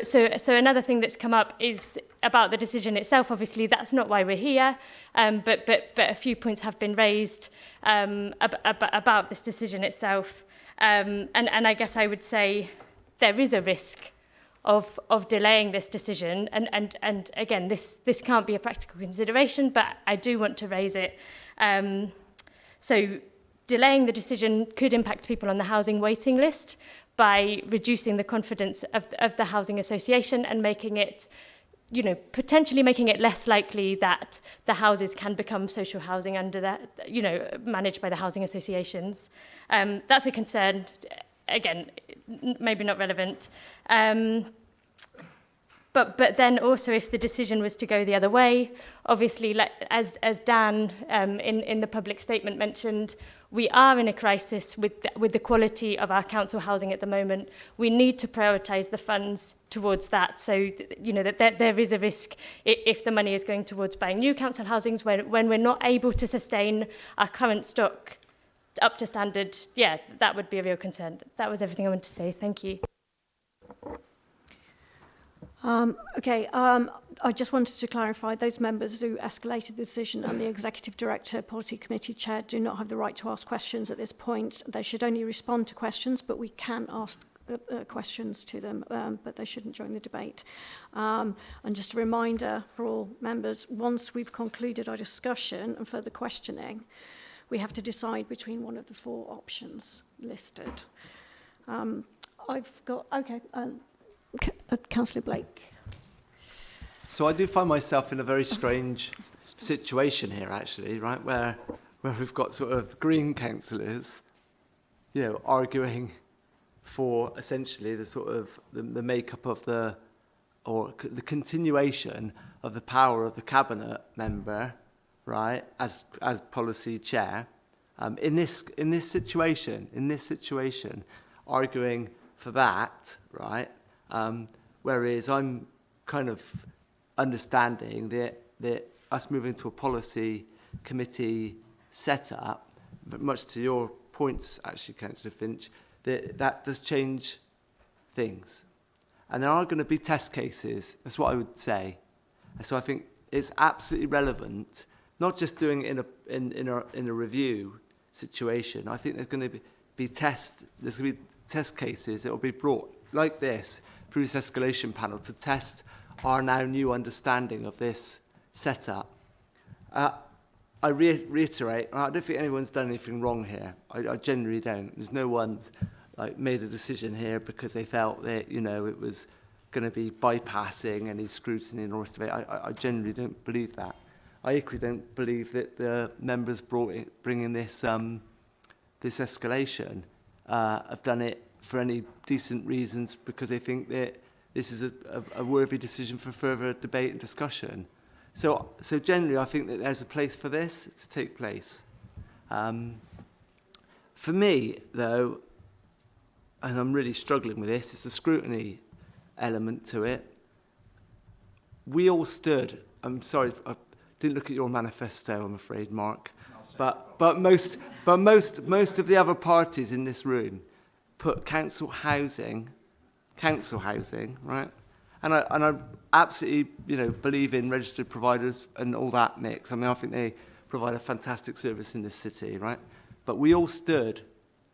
another thing that's come up is about the decision itself. Obviously, that's not why we're here, but a few points have been raised about this decision itself. And I guess I would say there is a risk of delaying this decision. And again, this can't be a practical consideration, but I do want to raise it. So delaying the decision could impact people on the housing waiting list by reducing the confidence of the housing association and making it, you know, potentially making it less likely that the houses can become social housing under that, you know, managed by the housing associations. That's a concern. Again, maybe not relevant. But then also, if the decision was to go the other way, obviously, as Dan in the public statement mentioned, we are in a crisis with the quality of our council housing at the moment. We need to prioritise the funds towards that. So, you know, that there is a risk if the money is going towards buying new council housings when we're not able to sustain our current stock up to standard. Yeah, that would be a real concern. That was everything I wanted to say. Thank you. I just wanted to clarify, those members who escalated the decision and the Executive Director, Policy Committee Chair do not have the right to ask questions at this point. They should only respond to questions, but we can ask questions to them, but they shouldn't join the debate. And just a reminder for all members, once we've concluded our discussion and further questioning, we have to decide between one of the 4 options listed. I've got, okay, Councillor Blake. So I do find myself in a very strange situation here, actually, right, where we've got sort of Green councillors, you know, arguing for essentially the sort of the makeup of the continuation of the power of the cabinet member, right, as policy chair, in this situation, arguing for that, right, whereas I'm kind of understanding that us moving to a policy committee setup, but much to your points, actually, Councillor Finch, that does change things. And there are going to be test cases, that's what I would say. And so I think it's absolutely relevant, not just doing it in a review situation. I think there's going to be test cases that will be brought like this through this escalation panel to test our now new understanding of this setup. I reiterate, I don't think anyone's done anything wrong here. I genuinely don't. There's no one like made a decision here because they felt that, you know, it was going to be bypassing any scrutiny and all the rest of it. I genuinely don't believe that. I equally don't believe that the members bringing this this escalation have done it for any decent reasons because they think that this is a worthy decision for further debate and discussion. So generally, I think that there's a place for this to take place. For me, though, and I'm really struggling with this, it's a scrutiny element to it. We all stood, I'm sorry, I didn't look at your manifesto, I'm afraid, Mark, but most of the other parties in this room put council housing, right? And I absolutely, you know, believe in registered providers and all that mix. I mean, I think they provide a fantastic service in this city, right? But we all stood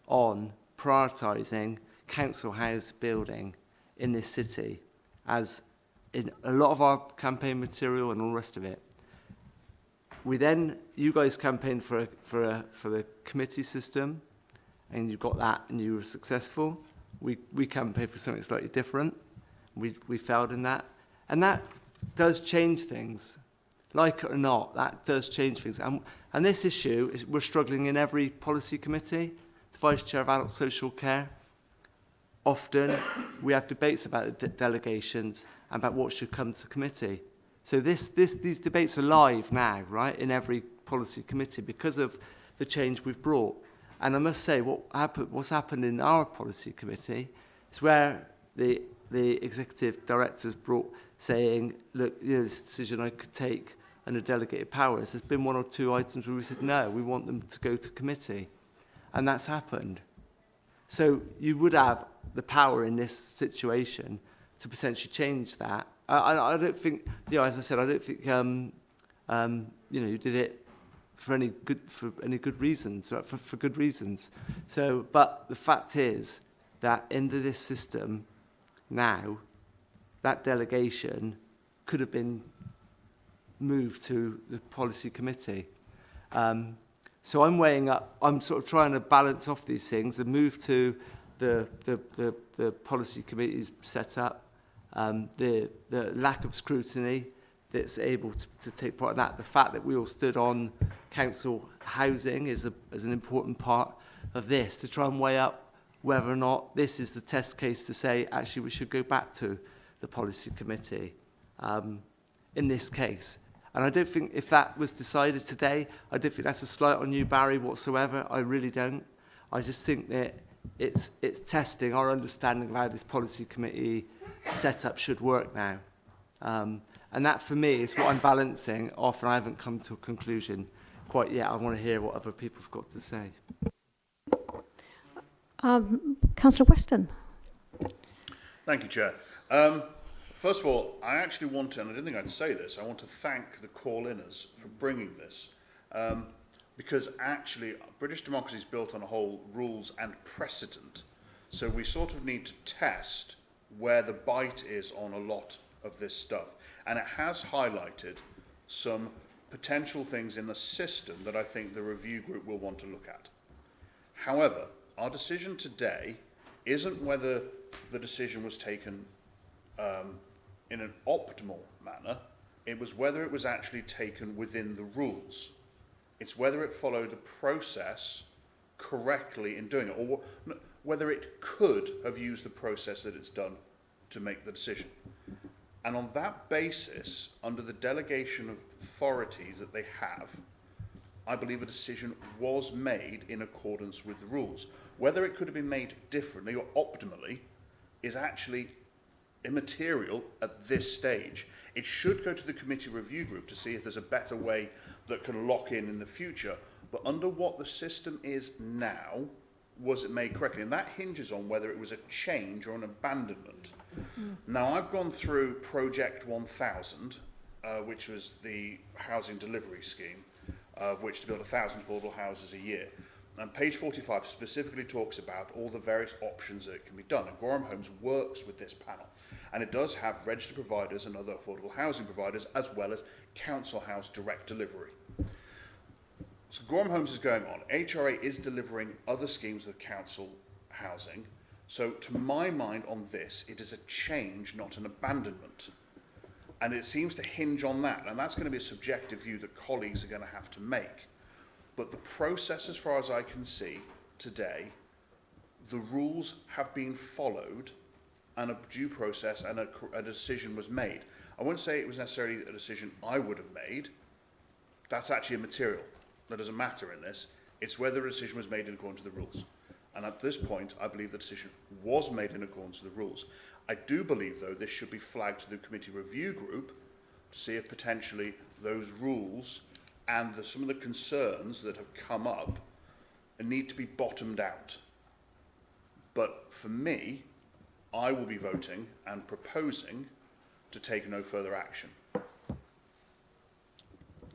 on prioritising council house building in this city as in a lot of our campaign material and all the rest of it. We then, you guys campaigned for the committee system, and you got that and you were successful. We campaigned for something slightly different. We failed in that. And that does change things. Like it or not, that does change things. And this issue, we're struggling in every policy committee. As Vice Chair of Adult Social Care, often we have debates about the delegations and about what should come to committee. So these debates are live now, right, in every policy committee because of the change we've brought. And I must say, what's happened in our policy committee is where the executive directors brought saying, look, you know, this decision I could take under delegated powers. There's been 1 or 2 items where we said, no, we want them to go to committee. And that's happened. So you would have the power in this situation to potentially change that. I don't think, you know, as I said, I don't think, you know, you did it for any good reasons, right? for good reasons. So, but the fact is that into this system now, that delegation could have been moved to the policy committee. So I'm weighing up, I'm sort of trying to balance off these things and move to the policy committee's set up, the lack of scrutiny that's able to take part in that, the fact that we all stood on council housing is an important part of this, to try and weigh up whether or not this is the test case to say, actually, we should go back to the policy committee in this case. And I don't think if that was decided today, I don't think that's a slight on you, Barry, whatsoever. I really don't. I just think that it's testing our understanding of how this policy committee setup should work now. And that, for me, is what I'm balancing off, and I haven't come to a conclusion quite yet. I want to hear what other people have got to say. Councillor Weston. Thank you, Chair. First of all, I actually want to, and I didn't think I'd say this, I want to thank the call-inners for bringing this. Because actually, British democracy is built on a whole rules and precedent. So we sort of need to test where the bite is on a lot of this stuff. And it has highlighted some potential things in the system that I think the review group will want to look at. However, our decision today isn't whether the decision was taken in an optimal manner. It was whether it was actually taken within the rules. It's whether it followed the process correctly in doing it, or whether it could have used the process that it's done to make the decision. And on that basis, under the delegation of authorities that they have, I believe a decision was made in accordance with the rules. Whether it could have been made differently or optimally is actually immaterial at this stage. It should go to the committee review group to see if there's a better way that can lock in the future. But under what the system is now, was it made correctly? And that hinges on whether it was a change or an abandonment. Now, I've gone through Project 1000, which was the housing delivery scheme, of which to build 1,000 affordable houses a year. And page 45 specifically talks about all the various options that can be done. And Gorham Homes works with this panel. And it does have registered providers and other affordable housing providers, as well as council house direct delivery. So Gorham Homes is going on. HRA is delivering other schemes with council housing. So to my mind on this, it is a change, not an abandonment. And it seems to hinge on that. And that's going to be a subjective view that colleagues are going to have to make. But the process, as far as I can see today, the rules have been followed and a due process and a decision was made. I wouldn't say it was necessarily a decision I would have made. That's actually immaterial. That doesn't matter in this. It's whether a decision was made in accordance to the rules. And at this point, I believe the decision was made in accordance to the rules. I do believe, though, this should be flagged to the committee review group to see if potentially those rules and some of the concerns that have come up need to be bottomed out. But for me, I will be voting and proposing to take no further action.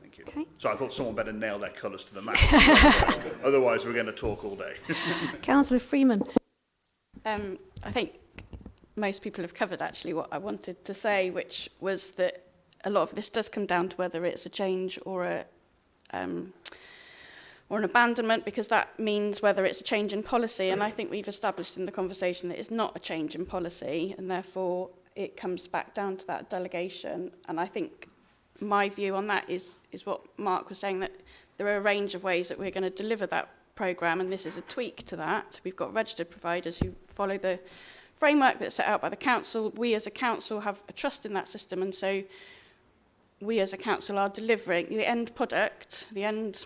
Thank you. Okay. So I thought someone better nail their colours to the map. Otherwise, we're going to talk all day. Councillor Freeman. I think most people have covered actually what I wanted to say, which was that a lot of this does come down to whether it's a change or an abandonment, because that means whether it's a change in policy. And I think we've established in the conversation that it's not a change in policy, and therefore it comes back down to that delegation. And I think my view on that is what Mark was saying, that there are a range of ways that we're going to deliver that programme, and this is a tweak to that. We've got registered providers who follow the framework that's set out by the council. We as a council have a trust in that system, and so we as a council are delivering the end product, the end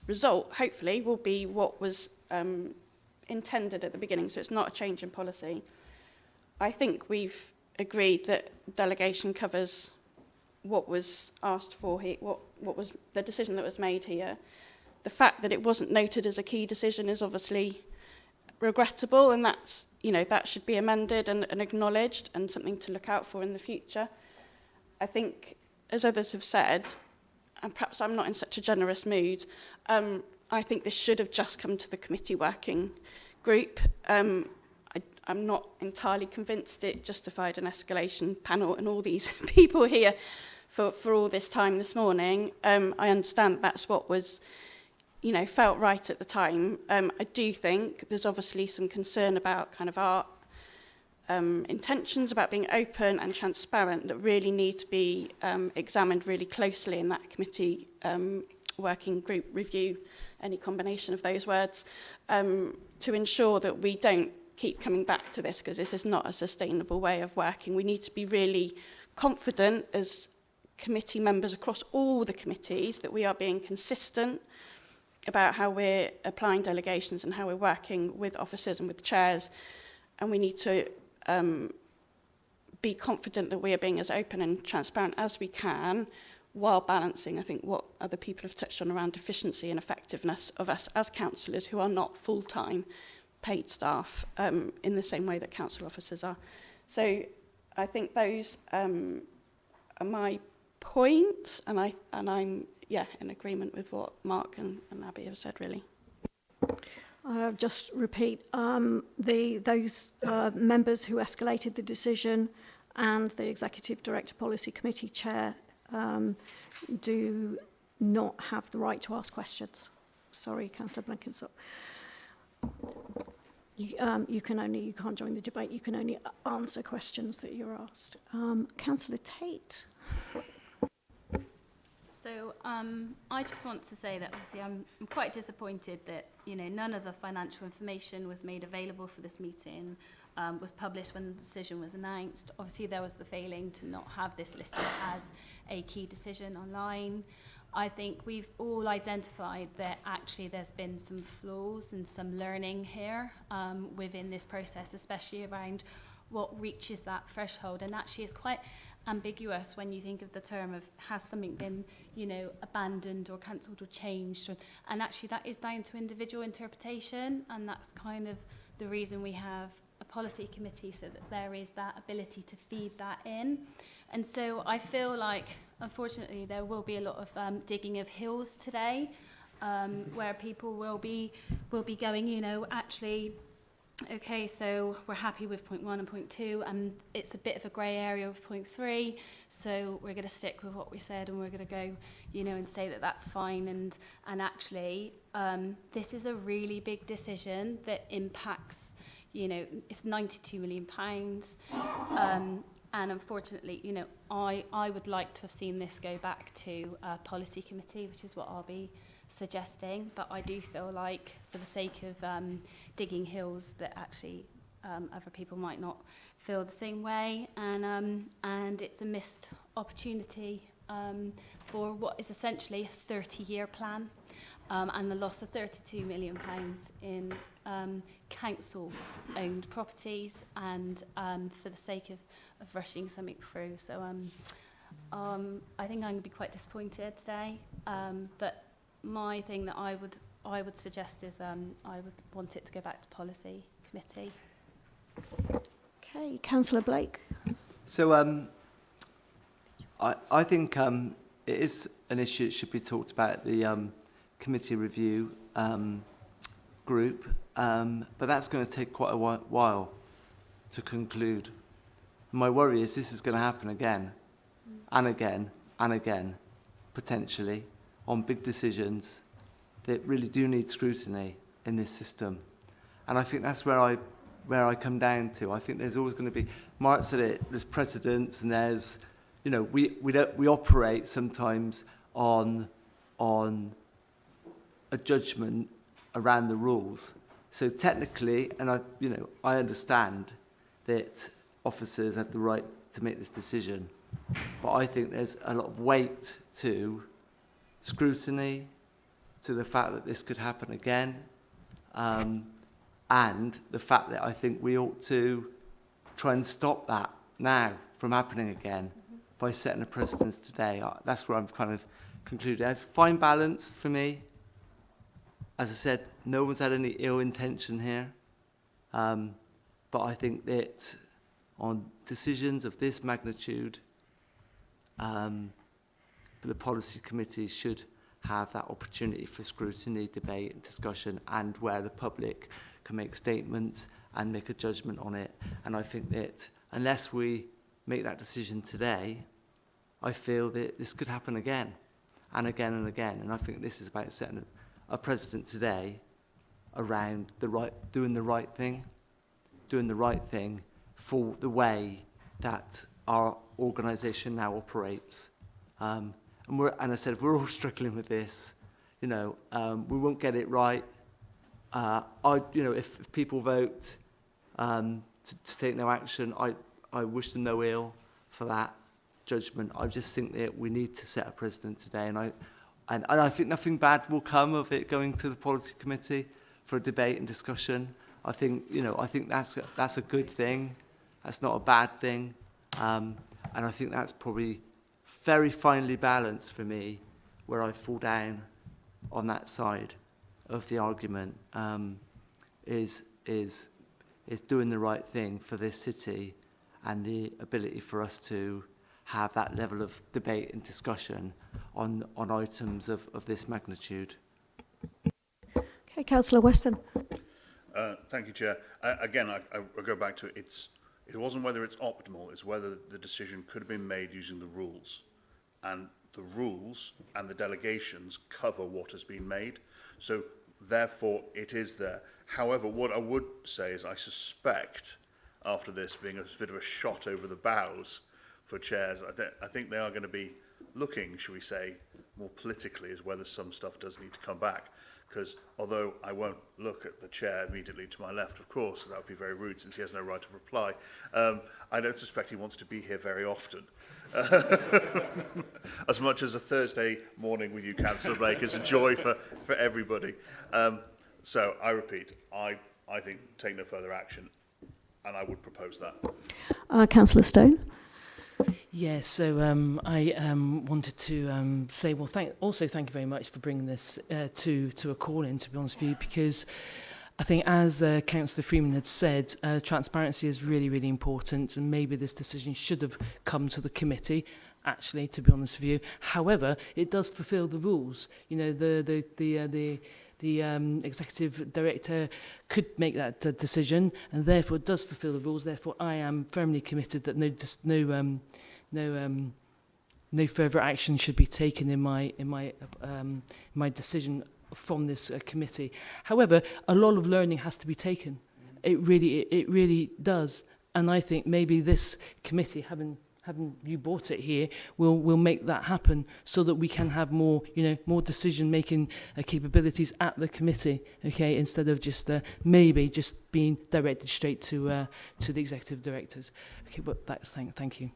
result, hopefully, will be what was intended at the beginning. So it's not a change in policy. I think we've agreed that delegation covers what was asked for here, what was the decision that was made here. The fact that it wasn't noted as a key decision is obviously regrettable, and that's, that should be amended and acknowledged, and something to look out for in the future. I think, as others have said, and perhaps I'm not in such a generous mood, I think this should have just come to the committee working group. I'm not entirely convinced it justified an escalation panel and all these people here for all this time this morning. I understand that's what was, felt right at the time. I do think there's obviously some concern about kind of our intentions about being open and transparent that really need to be examined really closely in that committee working group review, any combination of those words, to ensure that we don't keep coming back to this, because this is not a sustainable way of working. We need to be really confident as committee members across all the committees that we are being consistent about how we're applying delegations and how we're working with officers and with chairs, and we need to be confident that we are being as open and transparent as we can, while balancing, I think, what other people have touched on around efficiency and effectiveness of us as councillors who are not full-time paid staff in the same way that council officers are. So I think those are my points, and I'm in agreement with what Mark and Abby have said, really. Just repeat, those members who escalated the decision and the Executive Director Policy Committee Chair do not have the right to ask questions. Sorry, Councillor Blenkinsop. You can't join the debate. You can only answer questions that you're asked. Councillor Tate. So I just want to say that obviously I'm quite disappointed that none of the financial information was made available for this meeting, was published when the decision was announced. Obviously there was the failing to not have this listed as a key decision online. I think we've all identified that actually there's been some flaws and some learning here within this process, especially around what reaches that threshold. And actually it's quite ambiguous when you think of the term of has something been, abandoned or cancelled or changed. And actually that is down to individual interpretation, and that's kind of the reason we have a policy committee, so that there is that ability to feed that in. And so I feel like, unfortunately, there will be a lot of digging of hills today, where people will be going, actually, okay, so we're happy with point 1 and point 2, and it's a bit of a grey area with point 3, so we're going to stick with what we said, and we're going to go, and say that that's fine. And actually, this is a really big decision that impacts, it's £92 million. And unfortunately, I would like to have seen this go back to a policy committee, which is what I'll be suggesting. But I do feel like, for the sake of digging hills, that actually other people might not feel the same way, and it's a missed opportunity for what is essentially a 30-year plan, and the loss of £32 million in council-owned properties, and for the sake of rushing something through. So I think I'm going to be quite disappointed today, but my thing that I would suggest is I would want it to go back to policy committee. Okay, Councillor Blake. So I think it is an issue that should be talked about at the committee review group, but that's going to take quite a while to conclude. My worry is this is going to happen again and again and again, potentially, on big decisions that really do need scrutiny in this system. And I think that's where I come down to. I think there's always going to be, Mark said it, there's precedents, and there's, we operate sometimes on a judgment around the rules. So technically, and I understand that officers had the right to make this decision, but I think there's a lot of weight to scrutiny, to the fact that this could happen again, and the fact that I think we ought to try and stop that now from happening again by setting a precedence today. That's where I'm kind of concluded. It's a fine balance for me. As I said, no one's had any ill intention here, but I think that on decisions of this magnitude, the policy committee should have that opportunity for scrutiny, debate and discussion, and where the public can make statements and make a judgment on it. And I think that unless we make that decision today, I feel that this could happen again and again and again. And I think this is about setting a precedent today around doing the right thing for the way that our organisation now operates. And I said, we're all struggling with this. We won't get it right. If people vote to take no action, I wish them no ill for that judgment. I just think that we need to set a precedent today, and I think nothing bad will come of it going to the policy committee for a debate and discussion. I think that's a good thing. That's not a bad thing, and I think that's probably very finely balanced for me, where I fall down on that side of the argument, is doing the right thing for this city and the ability for us to have that level of debate and discussion on items of this magnitude. Okay, Councillor Weston. Thank you, Chair. Again, I go back to it. It wasn't whether it's optimal, it's whether the decision could have been made using the rules. And the rules and the delegations cover what has been made. So, therefore, it is there. However, what I would say is I suspect, after this being a bit of a shot over the bows for chairs, I think they are going to be looking, shall we say, more politically as whether some stuff does need to come back. Because although I won't look at the chair immediately to my left, of course, that would be very rude since he has no right of reply, I don't suspect he wants to be here very often. As much as a Thursday morning with you, Councillor Blake, is a joy for everybody. So I repeat, I think take no further action, and I would propose that. Councillor Stone. Yes, so I wanted to say, well, thank you very much for bringing this to a call-in, to be honest with you, because I think, as Councillor Freeman had said, transparency is really, really important, and maybe this decision should have come to the committee, actually, to be honest with you. However, it does fulfil the rules. You know, the executive director could make that decision, and therefore it does fulfil the rules. Therefore, I am firmly committed that no further action should be taken in my decision from this committee. However, a lot of learning has to be taken. It really does, and I think maybe this committee, having you brought it here, will make that happen, so that we can have more decision making capabilities at the committee, okay, instead of just maybe just being directed straight to the executive directors. Okay, but that's thank you.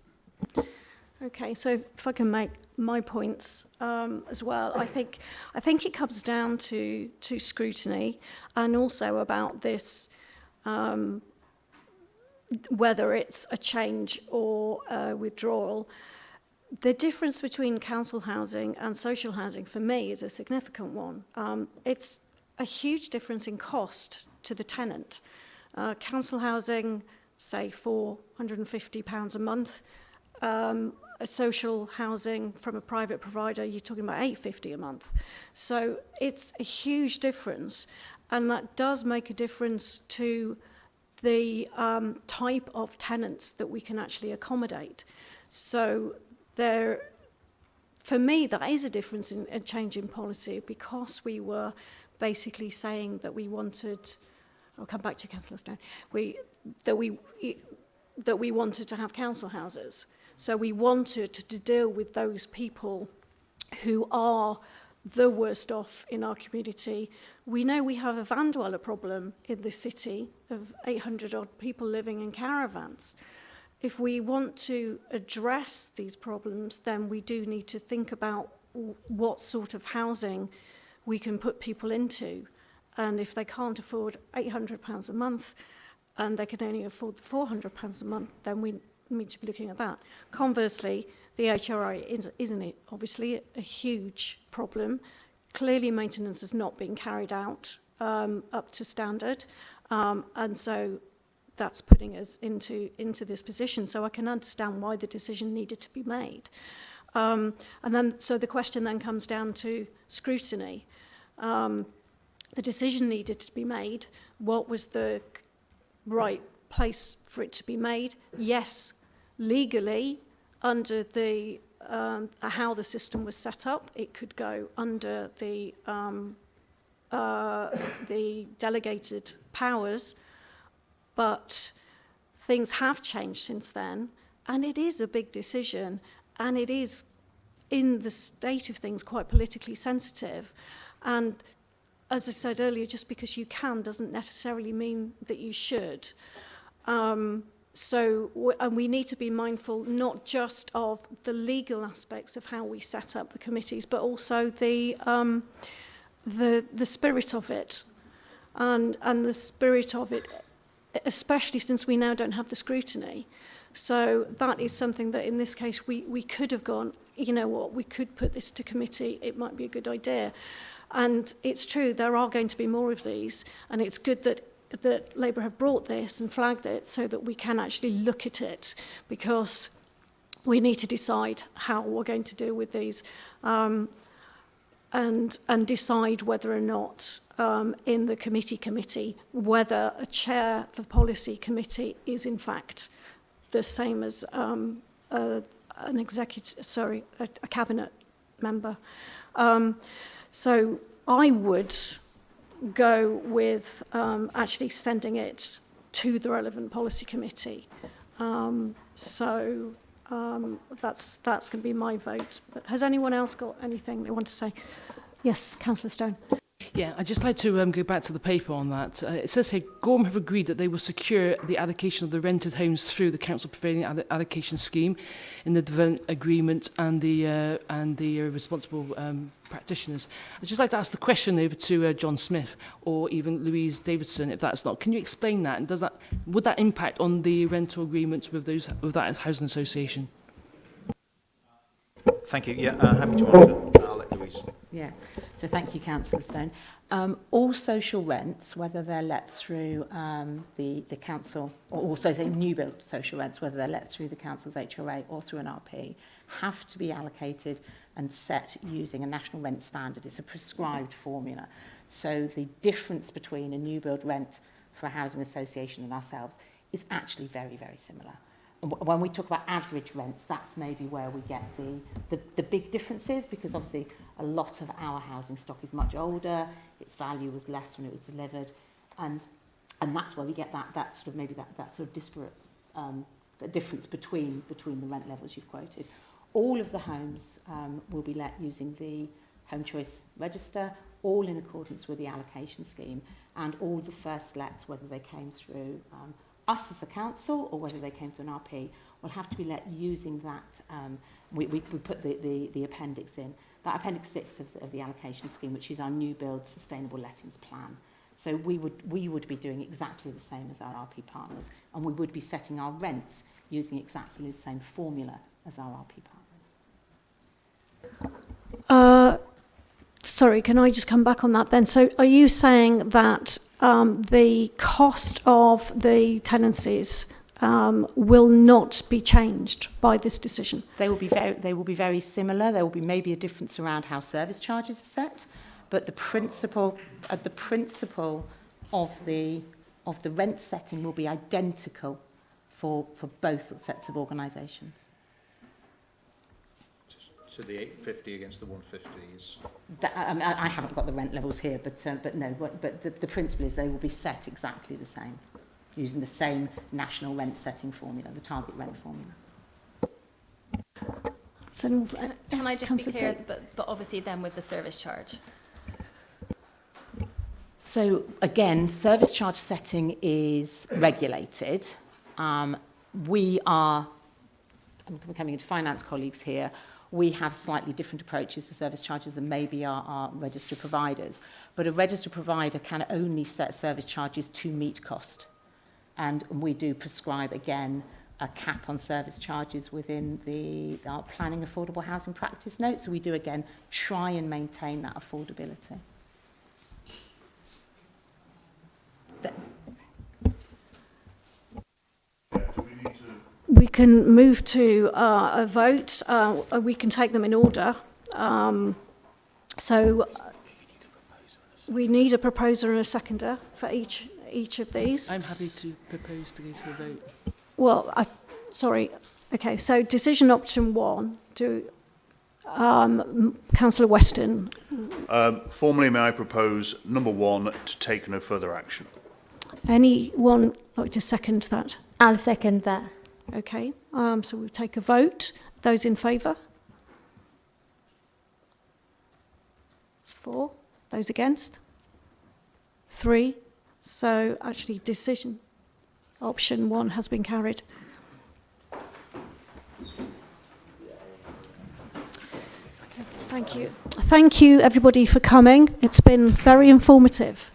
Okay, so if I can make my points as well, I think it comes down to scrutiny, and also about this, whether it's a change or a withdrawal. The difference between council housing and social housing, for me, is a significant one. It's a huge difference in cost to the tenant. Council housing, say, £450 a month. A social housing from a private provider, you're talking about £850 a month. So it's a huge difference, and that does make a difference to the type of tenants that we can actually accommodate. So for me, that is a difference in a change in policy, because we were basically saying that we wanted, I'll come back to Councillor Stone, that we wanted to have council houses. So we wanted to deal with those people who are the worst off in our community. We know we have a van dweller problem in this city of 800 odd people living in caravans. If we want to address these problems, then we do need to think about what sort of housing we can put people into. And if they can't afford £800 a month, and they can only afford the £400 a month, then we need to be looking at that. Conversely, the HRI isn't it obviously a huge problem. Clearly, maintenance has not been carried out up to standard, and so that's putting us into this position. So I can understand why the decision needed to be made. And then, so the question then comes down to scrutiny. The decision needed to be made. What was the right place for it to be made? Yes, legally, under the how the system was set up, it could go under the delegated powers, but things have changed since then, and it is a big decision, and it is, in the state of things, quite politically sensitive. And as I said earlier, just because you can doesn't necessarily mean that you should. And we need to be mindful not just of the legal aspects of how we set up the committees, but also the spirit of it, and the spirit of it, especially since we now don't have the scrutiny. So that is something that, in this case, we could have gone, you know what, we could put this to committee. It might be a good idea. And it's true, there are going to be more of these, and it's good that Labour have brought this and flagged it so that we can actually look at it, because we need to decide how we're going to deal with these. and decide whether or not in the committee whether a chair of the policy committee is in fact the same as a cabinet member. So I would go with actually sending it to the relevant policy committee. That's going to be my vote. But has anyone else got anything they want to say? Yes, Councillor Stone. Yeah, I'd just like to go back to the paper on that. It says here, Gorham have agreed that they will secure the allocation of the rented homes through the council prevailing allocation scheme in the development agreement and the responsible practitioners. I'd just like to ask the question over to John Smith or even Louise Davidson, if that's not. Can you explain that? And would that impact on the rental agreements with that housing association? Thank you. Yeah, happy to answer. I'll let Louise. Yeah, so thank you, Councillor Stone. All social rents, whether they're let through the council, or also the new build social rents, whether they're let through the council's HRA or through an RP, have to be allocated and set using a national rent standard. It's a prescribed formula. So the difference between a new build rent for a housing association and ourselves is actually very, very similar. When we talk about average rents, that's maybe where we get the big differences, because obviously a lot of our housing stock is much older, its value was less when it was delivered, and that's where we get that sort of maybe that sort of disparate the difference between the rent levels you've quoted. All of the homes will be let using the Home Choice Register, all in accordance with the allocation scheme, and all the first lets, whether they came through us as a council or whether they came to an RP, will have to be let using that. We put the appendix in. That Appendix 6 of the allocation scheme, which is our new build sustainable lettings plan. So we would be doing exactly the same as our RP partners, and we would be setting our rents using exactly the same formula as our RP partners. Sorry, can I just come back on that then? So are you saying that the cost of the tenancies will not be changed by this decision? They will be very similar. There will be maybe a difference around how service charges are set, but the principle of the rent setting will be identical for both sets of organisations. So the 850 against the 150 is... I haven't got the rent levels here, but no. But the principle is they will be set exactly the same, using the same national rent setting formula, the target rent formula. So, can I just be clear, but obviously then with the service charge? So again, service charge setting is regulated. We are, I'm coming into finance colleagues here, we have slightly different approaches to service charges than maybe our registered providers. But a registered provider can only set service charges to meet cost. And we do prescribe, again, a cap on service charges within our planning affordable housing practice note. So we do, again, try and maintain that affordability. We can move to a vote. We can take them in order. So we need a proposer and a seconder for each of these. I'm happy to propose to go to a vote. Well, sorry. Okay, so decision option 1 to Councillor Weston. Formally, may I propose number 1 to take no further action? Anyone like to second that? I'll second that. Okay, so we'll take a vote. Those in favour? 4. Those against? 3. So actually decision option 1 has been carried. Thank you. Thank you everybody for coming. It's been very informative.